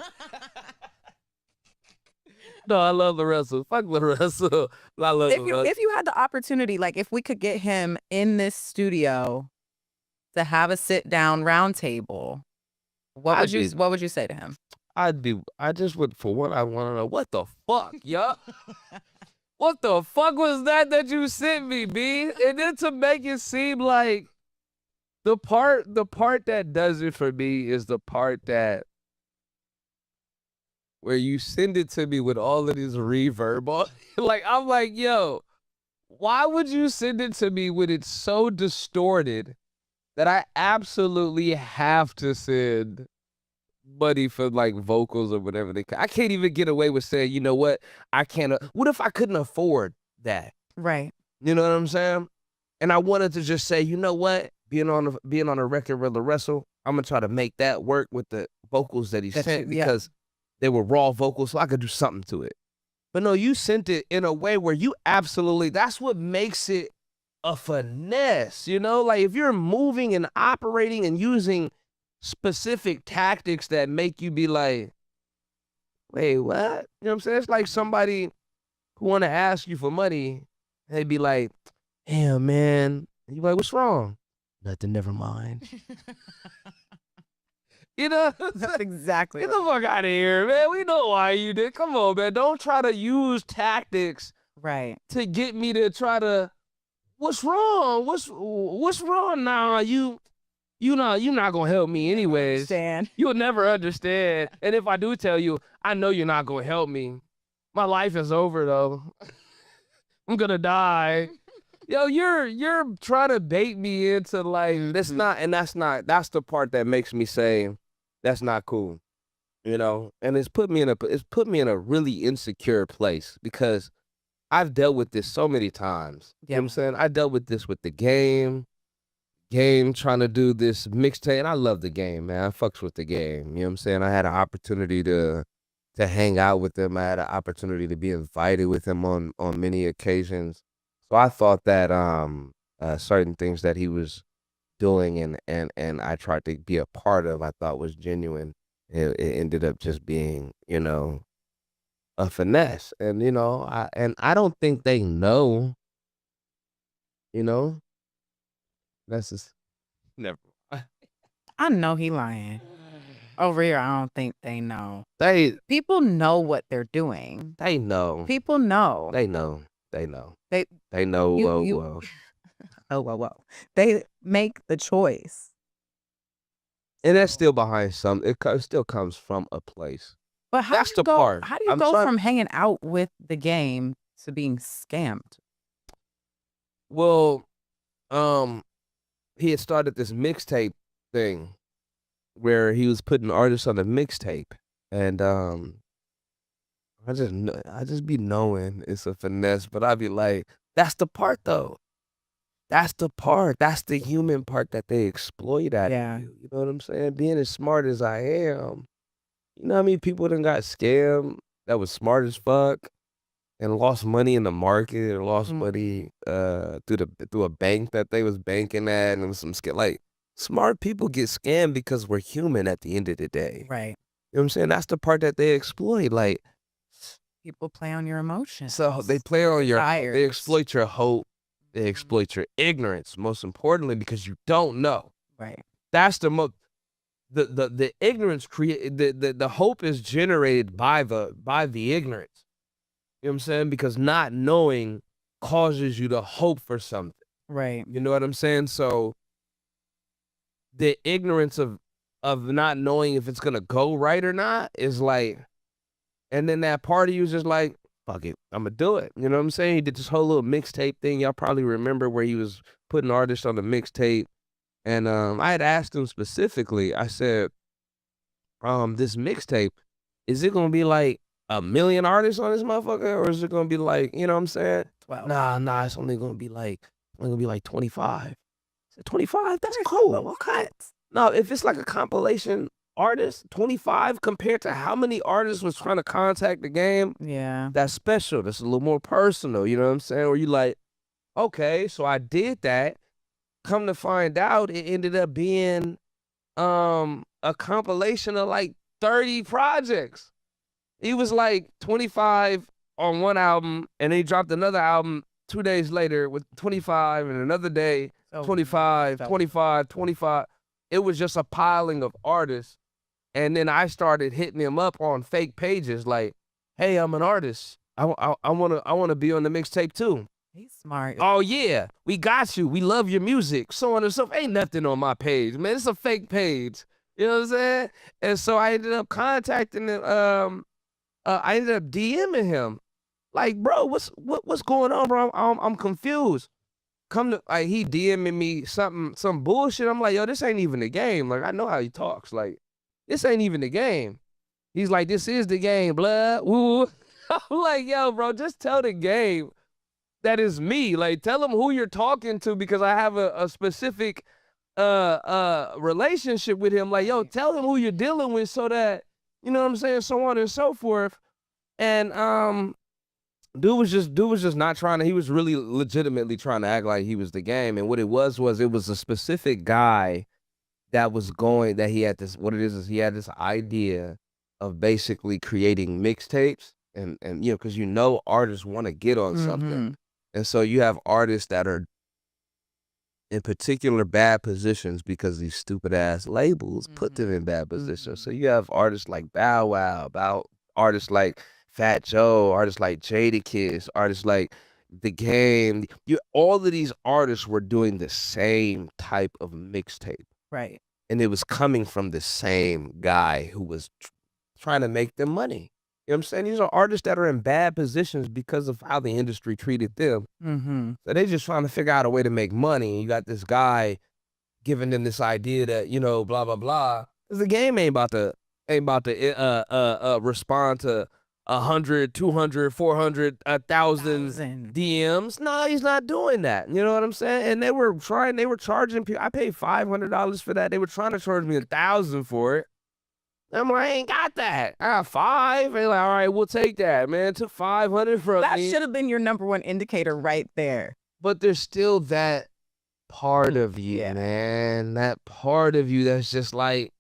[SPEAKER 2] No, I love LaRussell. Fuck LaRussell. I love LaRussell.
[SPEAKER 1] If you had the opportunity, like if we could get him in this studio to have a sit down round table, what would you say to him?
[SPEAKER 2] I just would, for one, I want to know what the fuck, yo. What the fuck was that you sent me, B? And then to make it seem like the part that does it for me is the part that where you send it to me with all of this reverb on. Like, I'm like, yo, why would you send it to me when it's so distorted that I absolutely have to send money for like vocals or whatever I can't even get away with saying, you know what? I can't. What if I couldn't afford that?
[SPEAKER 1] Right.
[SPEAKER 2] You know what I'm saying? And I wanted to just say, you know what? Being on a record with LaRussell, I'm gonna try to make that work with the vocals that he sent because they were raw vocals, so I could do something to it. But no, you sent it in a way where you absolutely. That's what makes it a finesse. You know, like if you're moving and operating and using specific tactics that make you be like, wait, what? You know what I'm saying? It's like somebody who want to ask you for money, and they be like, damn, man. And you like, what's wrong? Nothing, never mind. You know?
[SPEAKER 1] That's exactly.
[SPEAKER 2] Get the fuck out of here, man. We know why you did. Come on, man. Don't try to use tactics to get me to try to, what's wrong? What's wrong now? You're not gonna help me anyways. You'll never understand. And if I do tell you, I know you're not gonna help me. My life is over though. I'm gonna die. Yo, you're trying to bait me into like that's the part that makes me say that's not cool. You know? And it's put me in a really insecure place because I've dealt with this so many times. You know what I'm saying? I dealt with this with the game trying to do this mixtape, and I love the game, man. I fucks with the game. You know what I'm saying? I had an opportunity to hang out with them. I had an opportunity to be invited with him on many occasions. So I thought that certain things that he was doing and I tried to be a part of, I thought was genuine. It ended up just being, you know, a finesse. And, you know, I don't think they know, you know. That's just never.
[SPEAKER 1] I know he lying. Over here, I don't think they know.
[SPEAKER 2] People
[SPEAKER 1] know what they're doing.
[SPEAKER 2] They know.
[SPEAKER 1] People know.
[SPEAKER 2] They know. They know.
[SPEAKER 1] They
[SPEAKER 2] know.
[SPEAKER 1] Whoa. They make the choice.
[SPEAKER 2] And that's still behind some. It still comes from a place.
[SPEAKER 1] But that's the part. How do you go from hanging out with the game to being scammed?
[SPEAKER 2] Well, he had started this mixtape thing where he was putting artists on the mixtape, and I just be knowing it's a finesse, but I be like, that's the part though. That's the part. That's the human part that they exploit at you. You know what I'm saying? Being as smart as I am, you know how many people done got scammed that was smart as fuck, and lost money in the market or lost
[SPEAKER 1] Mm.
[SPEAKER 2] money through a bank that they was banking at, and it was some like smart people get scammed because we're human at the end of the day.
[SPEAKER 1] Right.
[SPEAKER 2] You know what I'm saying? That's the part that they exploit. Like,
[SPEAKER 1] People play on your emotions.
[SPEAKER 2] so they play on your, they
[SPEAKER 1] desires.
[SPEAKER 2] exploit your hope, they
[SPEAKER 1] Mhm.
[SPEAKER 2] exploit your ignorance, most importantly, because you don't know.
[SPEAKER 1] Right.
[SPEAKER 2] That's the most, the ignorance create the hope is generated by the ignorance. You know what I'm saying? Because not knowing causes you to hope for something.
[SPEAKER 1] Right.
[SPEAKER 2] You know what I'm saying? So the ignorance of not knowing if it's gonna go right or not is like, and then that part of you is just like, fuck it, I'm gonna do it. You know what I'm saying? He did this whole little mixtape thing. Y'all probably remember where he was putting artists on the mixtape. And I had asked him specifically, I said, this mixtape, is it gonna be like 1,000,000 artists on this motherfucker, or is it gonna be like, you know what I'm saying?
[SPEAKER 1] 12.
[SPEAKER 2] Nah, it's only gonna be like 25. I said 25? That's cool. Okay. No, if it's like a compilation artist, 25 compared to how many artists was trying to contact the game,
[SPEAKER 1] Yeah.
[SPEAKER 2] that's special. That's a little more personal, you know what I'm saying? Where you like, okay, so I did that. Come to find out, it ended up being a compilation of like 30 projects. He was like 25 on one album, and then he dropped another album 2 days later with 25, and another day, 25, 25, 25. It was just a piling of artists. And then I started hitting him up on fake pages like, hey, I'm an artist. I wanna be on the mixtape too.
[SPEAKER 1] He's smart.
[SPEAKER 2] Oh yeah, we got you. We love your music. So on and so forth. Ain't nothing on my page, man. It's a fake page. You know what I'm saying? And so I ended up contacting him. I ended up DMing him, like, bro, what's going on, bro? I'm confused. Come to, like, he DMing me some bullshit. I'm like, yo, this ain't even the game. Like, I know how he talks. Like, this ain't even the game. He's like, this is the game, blood. Woo. I'm like, yo, bro, just tell the game that is me. Like, tell them who you're talking to, because I have a specific relationship with him. Like, yo, tell him who you're dealing with, so that, you know what I'm saying, so on and so forth. And dude was just not trying to, he was really legitimately trying to act like he was the game. And what it was it was a specific guy that was going, that he had this, what it is he had this idea of basically creating mixtapes, and you know, because you know artists want to get on something. And so you have artists that are in particular bad positions because these stupid ass labels put them in bad positions. So you have artists like Bow Wow, artists like Fat Joe, artists like Jadakiss, artists like The Game. All of these artists were doing the same type of mixtape.
[SPEAKER 1] Right.
[SPEAKER 2] And it was coming from the same guy who was trying to make them money. You know what I'm saying? These are artists that are in bad positions because of how the industry treated them. So they just trying to figure out a way to make money. And you got this guy giving them this idea that, you know, blah, blah, blah. Because the game ain't about to respond to 100, 200, 400, 1,000 DMs. No, he's not doing that. You know what I'm saying? And they were charging people. I paid $500 for that. They were trying to charge me 1,000 for it. I'm like, I ain't got that. I got 5. And like, all right, we'll take that, man. Took 500 from
[SPEAKER 1] That
[SPEAKER 2] me.
[SPEAKER 1] should have been your number one indicator right there.
[SPEAKER 2] But there's still that part of you, man. That part of you that's just like,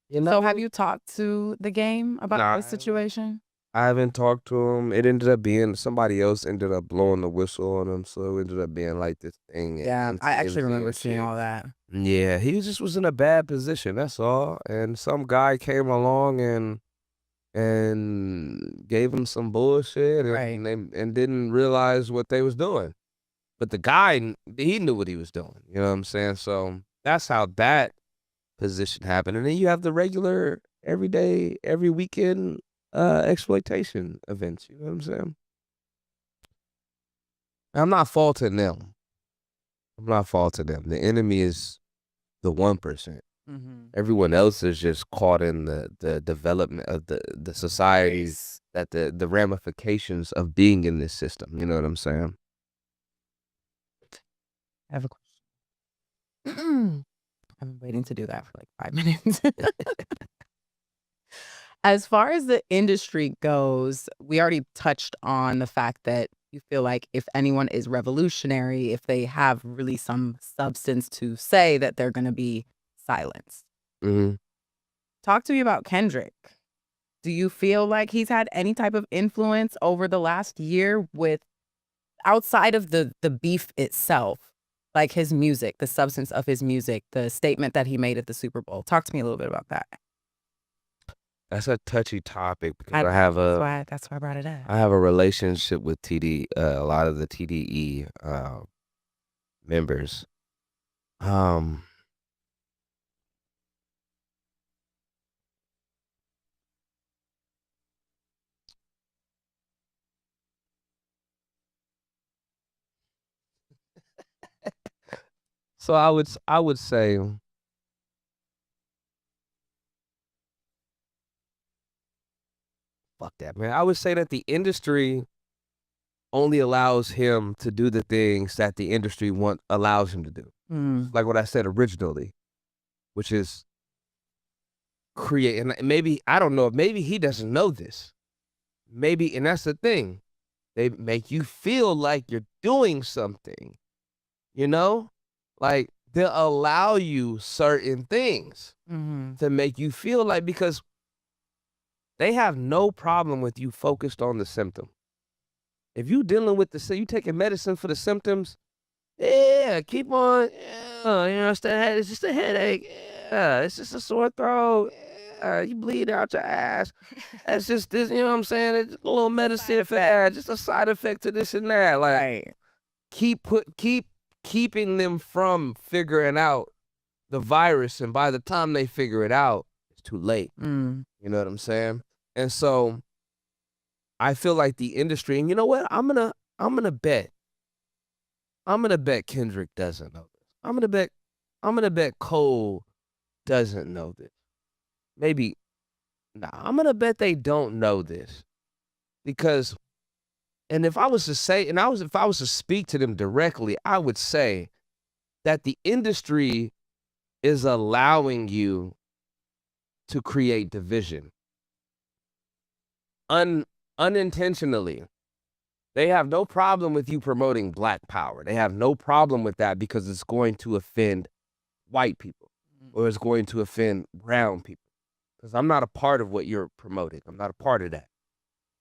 [SPEAKER 2] you know.
[SPEAKER 1] So have you talked to the game about this situation?
[SPEAKER 2] I haven't talked to him. It ended up being somebody else ended up blowing the whistle on him, so it ended up being like this thing.
[SPEAKER 1] Yeah, I actually remember seeing all that.
[SPEAKER 2] Yeah, he just was in a bad position. That's all. And some guy came along and gave him some bullshit, and didn't realize what they was doing. But the guy, he knew what he was doing. You know what I'm saying? So that's how that position happened. And then you have the regular, everyday, every weekend exploitation events. You know what I'm saying? I'm not faulting them. The enemy is the 1%. Everyone else is just caught in the development of the societies, that the ramifications of being in this system. You know what I'm saying?
[SPEAKER 1] I have a question. I've been waiting to do that for like 5 minutes. As far as the industry goes, we already touched on the fact that you feel like if anyone is revolutionary, if they have really some substance to say, that they're gonna be silenced.
[SPEAKER 2] Mhm.
[SPEAKER 1] Talk to me about Kendrick. Do you feel like he's had any type of influence over the last year with outside of the beef itself, like his music, the substance of his music, the statement that he made at the Super Bowl? Talk to me a little bit about that.
[SPEAKER 2] That's a touchy topic because I have
[SPEAKER 1] That's
[SPEAKER 2] a
[SPEAKER 1] why I brought it up.
[SPEAKER 2] I have a relationship with a lot of the TDE members. Um, so I would say fuck that, man. I would say that the industry only allows him to do the things that the industry allows him to do.
[SPEAKER 1] Mm.
[SPEAKER 2] Like what I said originally, which is create. And maybe I don't know. Maybe he doesn't know this. Maybe, and that's the thing. They make you feel like you're doing something. You know, like they'll allow you certain things
[SPEAKER 1] Mhm.
[SPEAKER 2] to make you feel like because they have no problem with you focused on the symptom. If you dealing with you taking medicine for the symptoms, yeah, keep on. Yeah, you know, it's just a headache. Yeah, it's just a sore throat. Yeah, you bleed out your ass. That's just this. You know what I'm saying? It's a little medicine for that. Just a side effect to this and that. Like
[SPEAKER 1] Right.
[SPEAKER 2] keeping them from figuring out the virus, and by the time they figure it out, it's too late.
[SPEAKER 1] Mm.
[SPEAKER 2] You know what I'm saying? And so I feel like the industry, and you know what? I'm gonna bet Kendrick doesn't know this. I'm gonna bet Cole doesn't know this. Maybe nah, I'm gonna bet they don't know this. Because and if I was to say, if I was to speak to them directly, I would say that the industry is allowing you to create division unintentionally. They have no problem with you promoting Black power. They have no problem with that because it's going to offend white people or it's going to offend brown people. Because I'm not a part of what you're promoting. I'm not a part of that.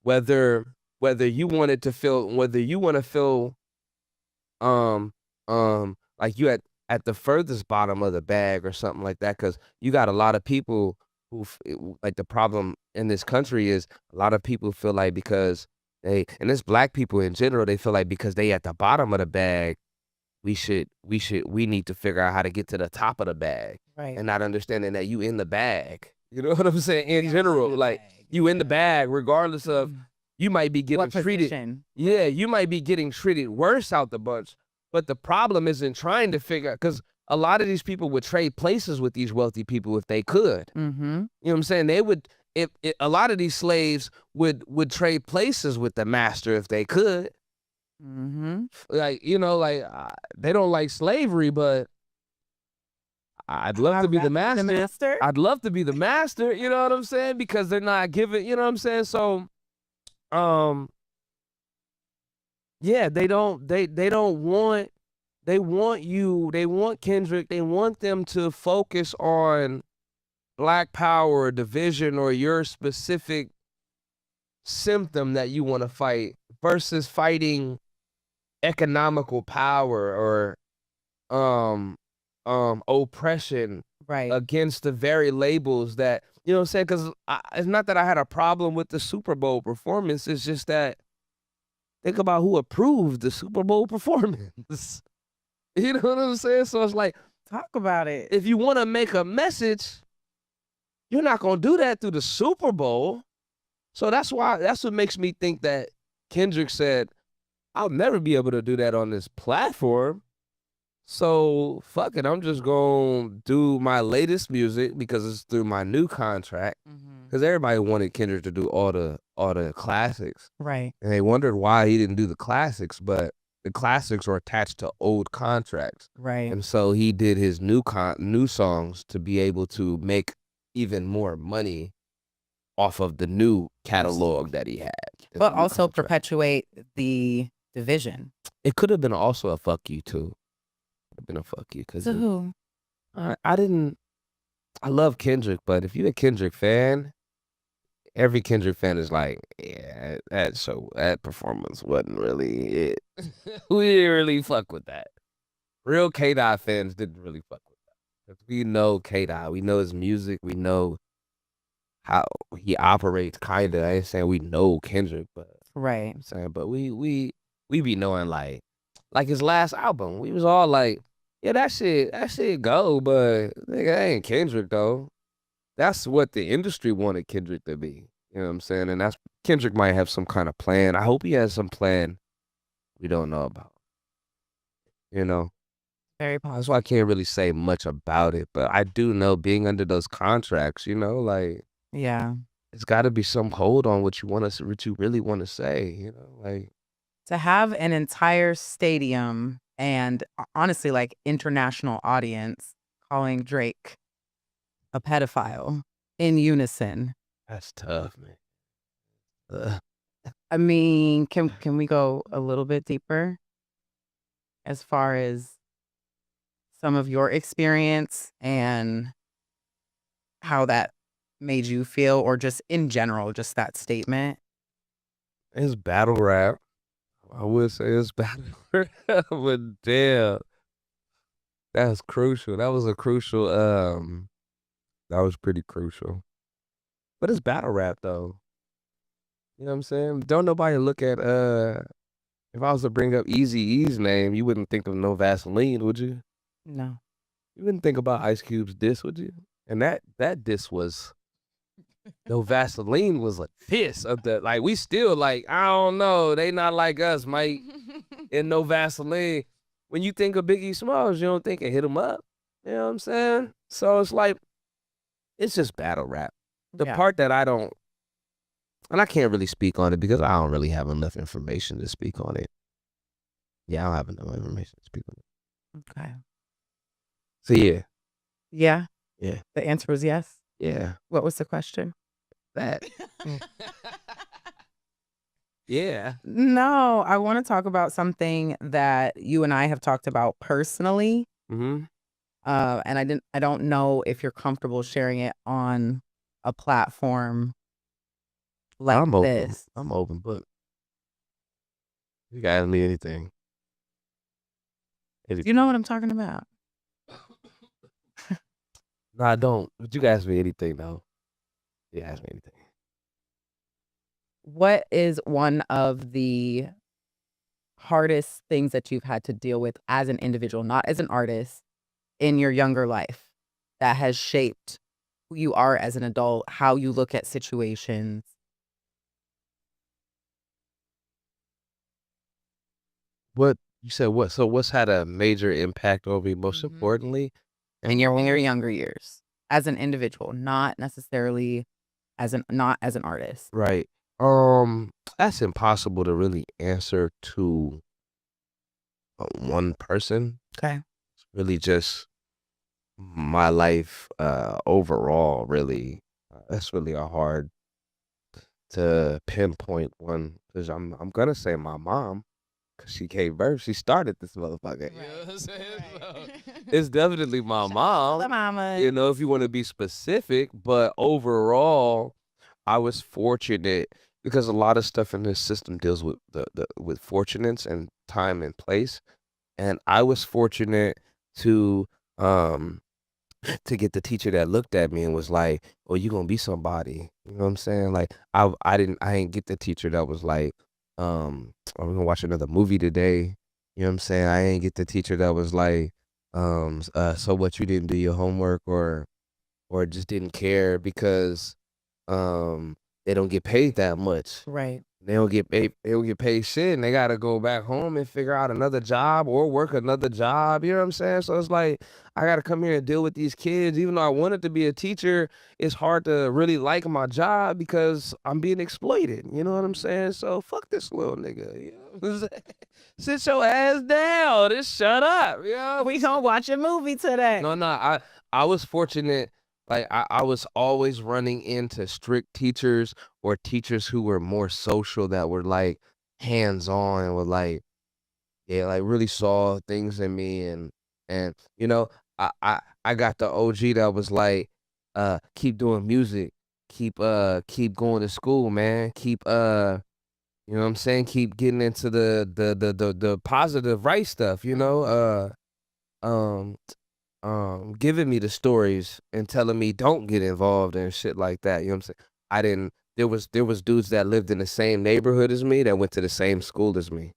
[SPEAKER 2] Whether you want it to feel, whether you want to feel like you at the furthest bottom of the bag or something like that, because you got a lot of people like the problem in this country is a lot of people feel like because and it's Black people in general, they feel like because they at the bottom of the bag, we need to figure out how to get to the top of the bag.
[SPEAKER 1] Right.
[SPEAKER 2] And not understanding that you in the bag. You know what I'm saying? In general, like you in the bag, regardless of you might be getting treated. Yeah, you might be getting treated worse out the bunch. But the problem isn't trying to figure out, because a lot of these people would trade places with these wealthy people if they could.
[SPEAKER 1] Mm-hmm.
[SPEAKER 2] You know what I'm saying? They would, if a lot of these slaves would trade places with the master if they could.
[SPEAKER 1] Mm-hmm.
[SPEAKER 2] Like, you know, like they don't like slavery, but I'd love to be the master. I'd love to be the master, you know what I'm saying? Because they're not giving, you know what I'm saying? So, yeah, they want Kendrick, they want them to focus on Black power or division or your specific symptom that you want to fight versus fighting economical power or oppression against the very labels that, you know what I'm saying? Because it's not that I had a problem with the Super Bowl performance. It's just that think about who approved the Super Bowl performance. You know what I'm saying? So it's like,
[SPEAKER 1] talk about it.
[SPEAKER 2] If you want to make a message, you're not going to do that through the Super Bowl. So that's what makes me think that Kendrick said, I'll never be able to do that on this platform. So fuck it, I'm just gonna do my latest music because it's through my new contract. Because everybody wanted Kendrick to do all the classics,
[SPEAKER 1] right?
[SPEAKER 2] And they wondered why he didn't do the classics, but the classics are attached to old contracts,
[SPEAKER 1] right?
[SPEAKER 2] And so he did his new songs to be able to make even more money off of the new catalog that he had.
[SPEAKER 1] But also perpetuate the division.
[SPEAKER 2] It could have been also a fuck you too. Could have been a fuck you because
[SPEAKER 1] To who?
[SPEAKER 2] I love Kendrick, but if you're a Kendrick fan, every Kendrick fan is like, yeah, that performance wasn't really it. We didn't really fuck with that. Real K-Dot fans didn't really fuck with that. 'Cause we know K-Dot, we know his music, we know how he operates. Kinda, I ain't saying we know Kendrick, but
[SPEAKER 1] Right.
[SPEAKER 2] I'm saying, but we be knowing like his last album. We was all like, yeah, that shit go, but nigga, that ain't Kendrick though. That's what the industry wanted Kendrick to be. You know what I'm saying? And that's Kendrick might have some kind of plan. I hope he has some plan we don't know about. You know?
[SPEAKER 1] Very possible.
[SPEAKER 2] That's why I can't really say much about it. But I do know being under those contracts, you know, like
[SPEAKER 1] Yeah.
[SPEAKER 2] it's gotta be some hold on what you really want to say, you know, like
[SPEAKER 1] To have an entire stadium and honestly, like international audience calling Drake a pedophile in unison.
[SPEAKER 2] that's tough, man. Ugh.
[SPEAKER 1] I mean, can we go a little bit deeper as far as some of your experience and how that made you feel, or just in general, just that statement?
[SPEAKER 2] It's battle rap. I would say it's battle rap, but damn, that's crucial. That was a crucial. That was pretty crucial. But it's battle rap though. You know what I'm saying? Don't nobody look at if I was to bring up Eazy-E's name, you wouldn't think of no Vaseline, would you?
[SPEAKER 1] No.
[SPEAKER 2] You wouldn't think about Ice Cube's diss, would you? And that diss was no Vaseline was a piss of the like we still like, I don't know, they not like us, Mike. And no Vaseline. When you think of Biggie Smalls, you don't think it hit him up. You know what I'm saying? So it's like it's just battle rap. The
[SPEAKER 1] Yeah.
[SPEAKER 2] part that I don't, and I can't really speak on it because I don't really have enough information to speak on it. Yeah, I don't have enough information to speak on it.
[SPEAKER 1] Okay.
[SPEAKER 2] So yeah.
[SPEAKER 1] Yeah.
[SPEAKER 2] Yeah.
[SPEAKER 1] The answer was yes.
[SPEAKER 2] Yeah.
[SPEAKER 1] What was the question?
[SPEAKER 2] That. Yeah.
[SPEAKER 1] No, I want to talk about something that you and I have talked about personally.
[SPEAKER 2] Mm-hmm.
[SPEAKER 1] And I don't know if you're comfortable sharing it on a platform like
[SPEAKER 2] I'm open.
[SPEAKER 1] this.
[SPEAKER 2] I'm open book. You can ask me anything.
[SPEAKER 1] You know what I'm talking about?
[SPEAKER 2] No, I don't. But you can ask me anything though. You ask me anything.
[SPEAKER 1] What is one of the hardest things that you've had to deal with as an individual, not as an artist, in your younger life that has shaped who you are as an adult, how you look at situations?
[SPEAKER 2] What you said? What? So what's had a major impact over you? Most
[SPEAKER 1] Mhm.
[SPEAKER 2] importantly,
[SPEAKER 1] In your younger years as an individual, not necessarily not as an artist.
[SPEAKER 2] right? That's impossible to really answer to one person.
[SPEAKER 1] Okay.
[SPEAKER 2] It's really just my life overall. Really, that's really a hard to pinpoint one because I'm gonna say my mom. Cause she gave birth, she started this motherfucker. You know what I'm saying? So, it's definitely my mom.
[SPEAKER 1] The mama.
[SPEAKER 2] You know, if you want to be specific, but overall, I was fortunate because a lot of stuff in this system deals with with fortunates and time and place, and I was fortunate to um to get the teacher that looked at me and was like, "Oh, you gonna be somebody." You know what I'm saying? Like I didn't get the teacher that was like, "I'm gonna watch another movie today." You know what I'm saying? I ain't get the teacher that was like, so what, you didn't do your homework or just didn't care because they don't get paid that much.
[SPEAKER 1] Right.
[SPEAKER 2] They don't get paid. They don't get paid shit, and they gotta go back home and figure out another job or work another job. You know what I'm saying? So it's like I gotta come here and deal with these kids. Even though I wanted to be a teacher, it's hard to really like my job because I'm being exploited. You know what I'm saying? So fuck this little nigga. You know what I'm saying? Sit your ass down. Just shut up. You know?
[SPEAKER 1] We gonna watch a movie today.
[SPEAKER 2] No, I was fortunate Like I was always running into strict teachers or teachers who were more social that were like hands-on and were like, yeah, like really saw things in me and you know, I got the OG that was like, keep doing music, keep going to school, man. Keep you know what I'm saying? Keep getting into the positive right stuff, you know? Um giving me the stories and telling me don't get involved and shit like that, you know what I'm saying? I didn't there was dudes that lived in the same neighborhood as me that went to the same school as me,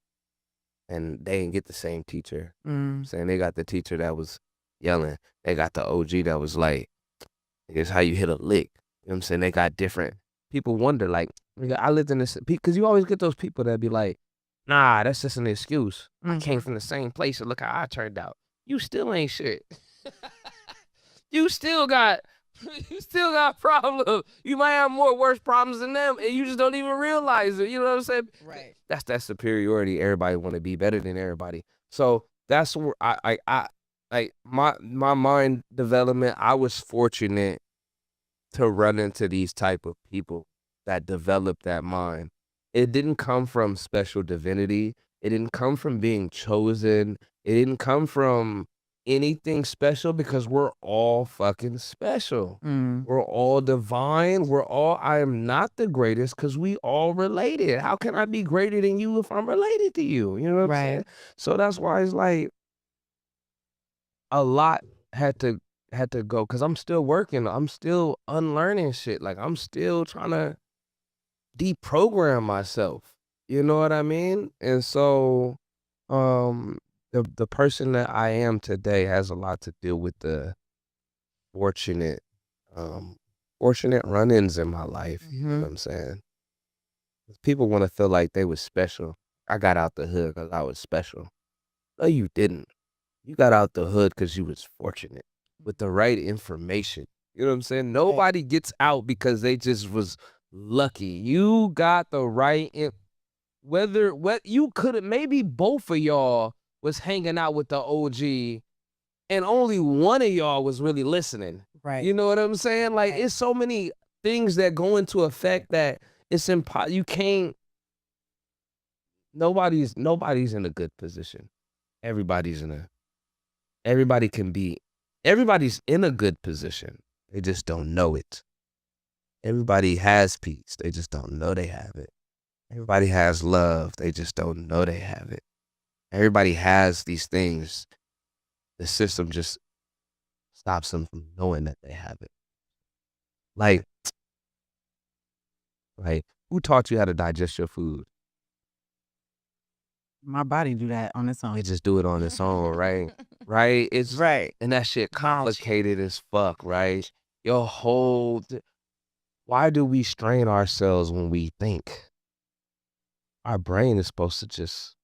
[SPEAKER 2] and they didn't get the same teacher.
[SPEAKER 1] Mm.
[SPEAKER 2] Saying they got the teacher that was yelling. They got the OG that was like, "Here's how you hit a lick." You know what I'm saying? They got different people wonder like, "Nigga, I lived in this," because you always get those people that be like, "Nah, that's just an excuse. I came from the same place and look how I turned out." You still ain't shit. You still got you still got problems. You might have more worse problems than them, and you just don't even realize it. You know what I'm saying?
[SPEAKER 1] Right.
[SPEAKER 2] That's that superiority. Everybody want to be better than everybody. So that's where I like my mind development. I was fortunate to run into these type of people that developed that mind. It didn't come from special divinity. It didn't come from being chosen. It didn't come from anything special because we're all fucking special.
[SPEAKER 1] Mm.
[SPEAKER 2] We're all divine. I am not the greatest because we all related. How can I be greater than you if I'm related to you? You know what I'm
[SPEAKER 1] Right.
[SPEAKER 2] saying? So that's why it's like a lot had to go because I'm still working. I'm still unlearning shit. Like I'm still trying to deprogram myself. You know what I mean? And so um the person that I am today has a lot to do with the fortunate um fortunate run-ins in my life. You know what I'm saying? 'Cause people want to feel like they was special. I got out the hood because I was special. No, you didn't. You got out the hood because you was fortunate with the right information. You know what I'm saying? Nobody gets out because they just was lucky. You got the right whether what you could have maybe both of y'all was hanging out with the OG and only one of y'all was really listening.
[SPEAKER 1] Right.
[SPEAKER 2] You know what I'm saying? Like
[SPEAKER 1] Right.
[SPEAKER 2] it's so many things that go into effect that it's impossible. You can't. Nobody's in a good position. Everybody's in a Everybody can be everybody's in a good position. They just don't know it. Everybody has peace. They just don't know they have it. Everybody has love. They just don't know they have it. Everybody has these things. The system just stops them from knowing that they have it. Like, who taught you how to digest your food?
[SPEAKER 1] My body do that on its own.
[SPEAKER 2] It just do it on its own, right? Right? It's
[SPEAKER 1] Right.
[SPEAKER 2] and that shit complicated as fuck, right? Your whole why do we strain ourselves when we think? Our brain is supposed to just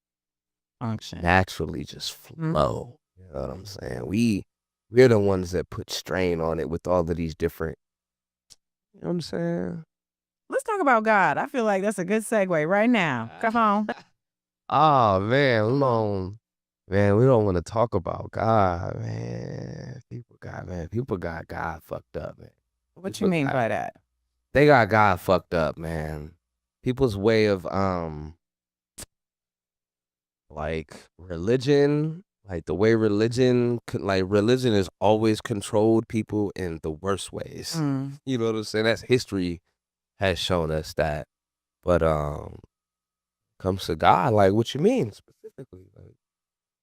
[SPEAKER 1] Function.
[SPEAKER 2] naturally just flow. You know what I'm saying? We're the ones that put strain on it with all of these different, you know what I'm saying?
[SPEAKER 1] Let's talk about God. I feel like that's a good segue right now. Come on.
[SPEAKER 2] Oh man, we don't want to talk about God, man. People got God fucked up, man.
[SPEAKER 1] What you mean by that?
[SPEAKER 2] They got God fucked up, man. People's way of like religion, like the way religion has always controlled people in the worst ways. You know what I'm saying? That's history has shown us that. But comes to God, like what you mean specifically? Like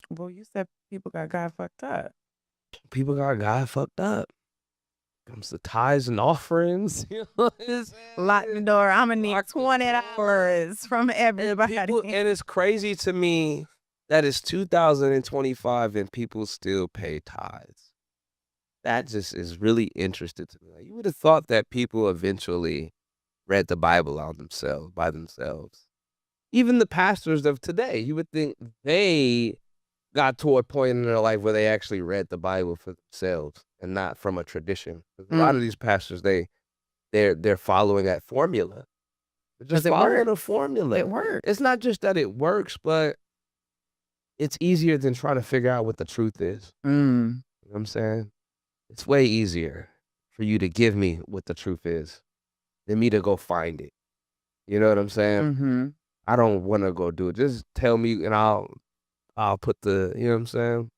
[SPEAKER 1] Well, you said people got God fucked up.
[SPEAKER 2] people got God fucked up. Comes to tithes and offerings. You know what I'm saying?
[SPEAKER 1] Lock the door. I'm gonna need $20 from everybody.
[SPEAKER 2] And it's crazy to me that it's 2025 and people still pay tithes. That just is really interesting to me. Like, you would have thought that people eventually read the Bible on themselves by themselves. Even the pastors of today, you would think they got to a point in their life where they actually read the Bible for themselves and not from a tradition. 'Cause a lot of these pastors, they're following that formula. They're just
[SPEAKER 1] 'Cause it
[SPEAKER 2] following
[SPEAKER 1] worked.
[SPEAKER 2] a formula.
[SPEAKER 1] It worked.
[SPEAKER 2] It's not just that it works, but it's easier than trying to figure out what the truth is. You know what I'm saying? It's way easier. for you to give me what the truth is than me to go find it. You know what I'm saying?
[SPEAKER 1] Mm-hmm.
[SPEAKER 2] I don't want to go do it. Just tell me and I'll put the, you know what I'm saying?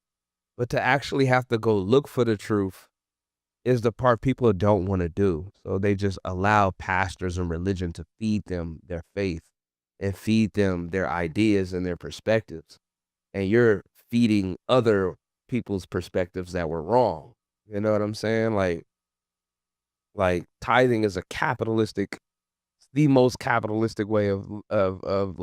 [SPEAKER 2] But to actually have to go look for the truth is the part people don't want to do. So they just allow pastors and religion to feed them their faith and feed them their ideas and their perspectives. And you're feeding other people's perspectives that were wrong. You know what I'm saying? Like tithing is the most capitalistic way of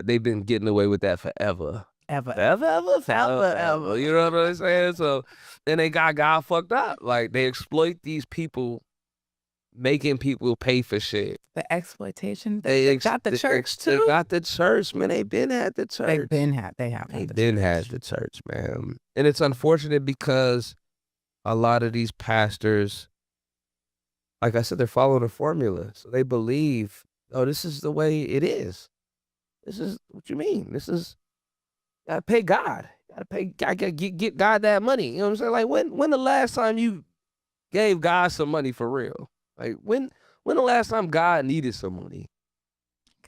[SPEAKER 2] they've been getting away with that forever.
[SPEAKER 1] Ever.
[SPEAKER 2] Forever. You know what I'm saying? So then they got God fucked up. Like they exploit these people, making people pay for shit.
[SPEAKER 1] The exploitation. They got the church too.
[SPEAKER 2] They got the church, man. They been at the church.
[SPEAKER 1] They have
[SPEAKER 2] been had the church, man. And it's unfortunate because a lot of these pastors, like I said, they're following a formula. So they believe, oh, this is the way it is. This is what you mean. This is, gotta pay God. Gotta get God that money. You know what I'm saying? Like when the last time you gave God some money for real? Like when the last time God needed some money?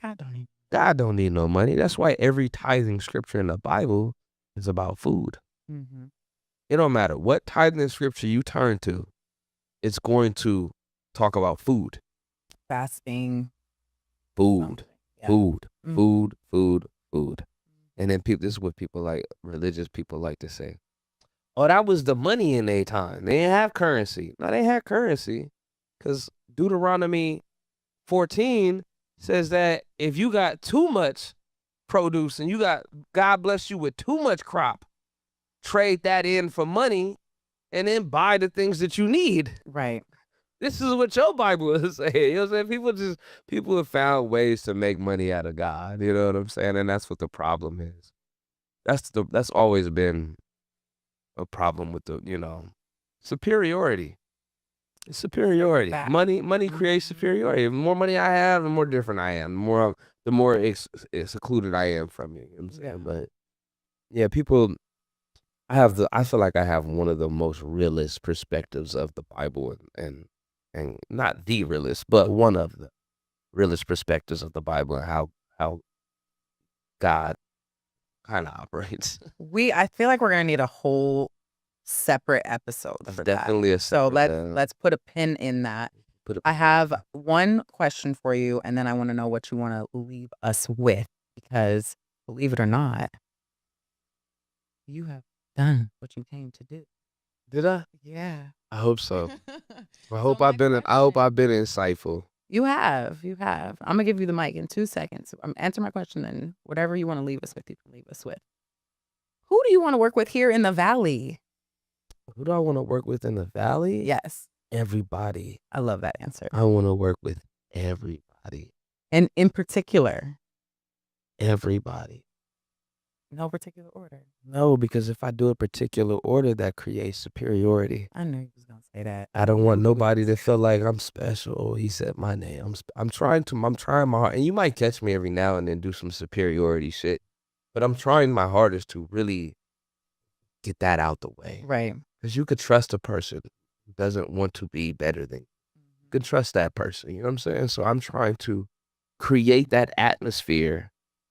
[SPEAKER 2] God don't need no money. That's why every tithing scripture in the Bible is about food.
[SPEAKER 1] Mm-hmm.
[SPEAKER 2] It don't matter what tithing scripture you turn to, it's going to talk about food.
[SPEAKER 1] Fasting.
[SPEAKER 2] Food.
[SPEAKER 1] Yeah.
[SPEAKER 2] Food.
[SPEAKER 1] Mm-hmm.
[SPEAKER 2] Food. And then this is what people like, religious people like to say. Oh, that was the money in their time. They didn't have currency. No, they had currency. Because Deuteronomy 14 says that if you got too much produce and God bless you with too much crop, trade that in for money and then buy the things that you need.
[SPEAKER 1] Right. This
[SPEAKER 2] is what your Bible is saying. You know what I'm saying? People have found ways to make money out of God. You know what I'm saying? And that's what the problem is. That's always been a problem with the, superiority. It's superiority. Money creates superiority. The more money I have, the more different I am. The more secluded I am from you. You know what I'm saying? Yeah. But yeah, people, I feel like I have one of the most realist perspectives of the Bible and not the realist, but one of the realist perspectives of the Bible and how God kind of operates.
[SPEAKER 1] I feel like we're gonna need a whole separate episode for
[SPEAKER 2] definitely
[SPEAKER 1] that. So let's put a pin in that. I have one question for you, and then I want to know what you want to leave us with, because believe it or not, you have done what you came to do.
[SPEAKER 2] Did I?
[SPEAKER 1] Yeah.
[SPEAKER 2] I hope so. I hope I've been insightful.
[SPEAKER 1] You have. I'm gonna give you the mic in 2 seconds. Answer my question, and whatever you want to leave us with, you can leave us with. Who do you want to work with here in the Valley?
[SPEAKER 2] Who do I want to work with in the Valley?
[SPEAKER 1] Yes.
[SPEAKER 2] Everybody.
[SPEAKER 1] I love that answer.
[SPEAKER 2] I want to work with everybody.
[SPEAKER 1] And in particular?
[SPEAKER 2] Everybody.
[SPEAKER 1] No particular order?
[SPEAKER 2] No, because if I do a particular order, that creates superiority.
[SPEAKER 1] I knew you was going to say that.
[SPEAKER 2] I don't want nobody to feel like I'm special. He said my name. I'm trying my hard. And you might catch me every now and then do some superiority shit. But I'm trying my hardest to really get that out the way.
[SPEAKER 1] Right.
[SPEAKER 2] Because you could trust a person who doesn't want to be better than you. You could trust that person. You know what I'm saying? So I'm trying to create that atmosphere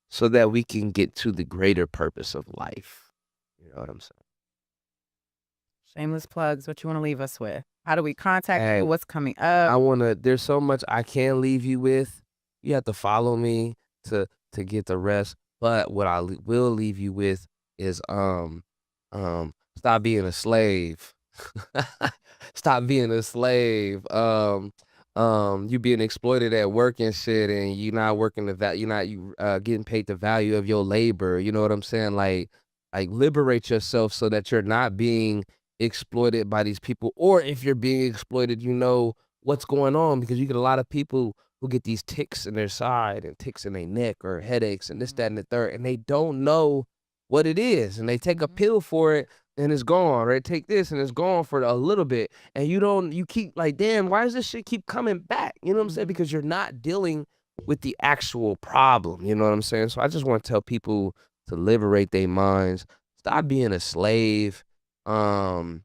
[SPEAKER 2] so that we can get to the greater purpose of life. You know what I'm saying?
[SPEAKER 1] Shameless plugs. What you want to leave us with? How do we contact you? What's coming up?
[SPEAKER 2] There's so much I can leave you with. You have to follow me to get the rest. But what I will leave you with is stop being a slave. Stop being a slave. You being exploited at work and shit, and you not working you're not getting paid the value of your labor. You know what I'm saying? Like liberate yourself so that you're not being exploited by these people. Or if you're being exploited, you know what's going on, because you get a lot of people who get these ticks in their side and ticks in their neck or headaches and this, that, and the third, and they don't know what it is, and they take a pill for it and it's gone, right? Take this and it's gone for a little bit, and you keep like, damn, why does this shit keep coming back? You know what I'm saying? Because you're not dealing with the actual problem. You know what I'm saying? So I just want to tell people to liberate their minds, stop being a slave. And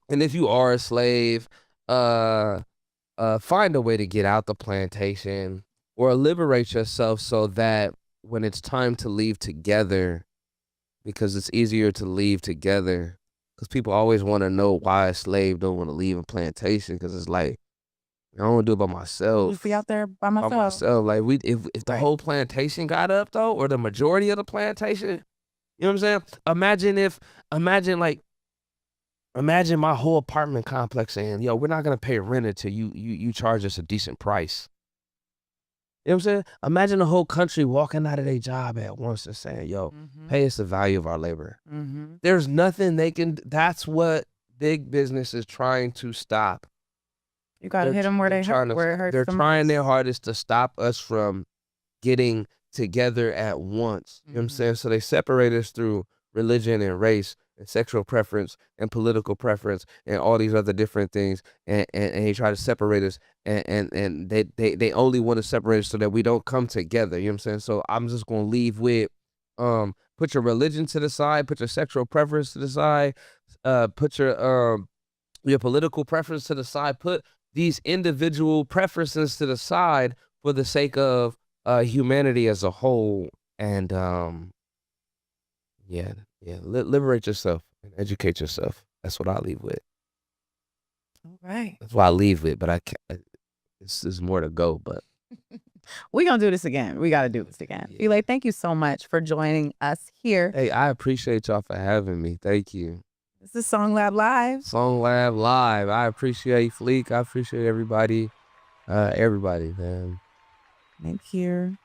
[SPEAKER 2] if you are a slave, find a way to get out the plantation or liberate yourself so that when it's time to leave together, because it's easier to leave together, because people always want to know why a slave don't want to leave a plantation, because it's like, I don't want to do it by myself.
[SPEAKER 1] Just be out there by myself.
[SPEAKER 2] Like if the
[SPEAKER 1] Right.
[SPEAKER 2] whole plantation got up though, or the majority of the plantation, you know what I'm saying? Imagine my whole apartment complex saying, yo, we're not gonna pay rent until you charge us a decent price. You know what I'm saying? Imagine the whole country walking out of their job at once and saying, yo, pay us the value of our labor. There's nothing they can, that's what big business is trying to stop.
[SPEAKER 1] You gotta hit them where it hurts.
[SPEAKER 2] They're trying their hardest to stop us from getting together at once. You know what I'm saying? So they separate us through religion and race and sexual preference and political preference and all these other different things. And they try to separate us, and they only want to separate us so that we don't come together. You know what I'm saying? So I'm just gonna leave with put your religion to the side, put your sexual preference to the side, put your political preference to the side, put these individual preferences to the side for the sake of humanity as a whole. And liberate yourself and educate yourself. That's what I leave with.
[SPEAKER 1] All right.
[SPEAKER 2] That's what I leave with, but I can't, there's more to go, but
[SPEAKER 1] we're gonna do this again. We gotta do this again. Fe'La, thank you so much for joining us here.
[SPEAKER 2] Hey, I appreciate y'all for having me. Thank you.
[SPEAKER 1] This is Song Lab Live.
[SPEAKER 2] Song Lab Live. I appreciate Fleek. I appreciate everybody. Everybody, man.
[SPEAKER 1] Thank you.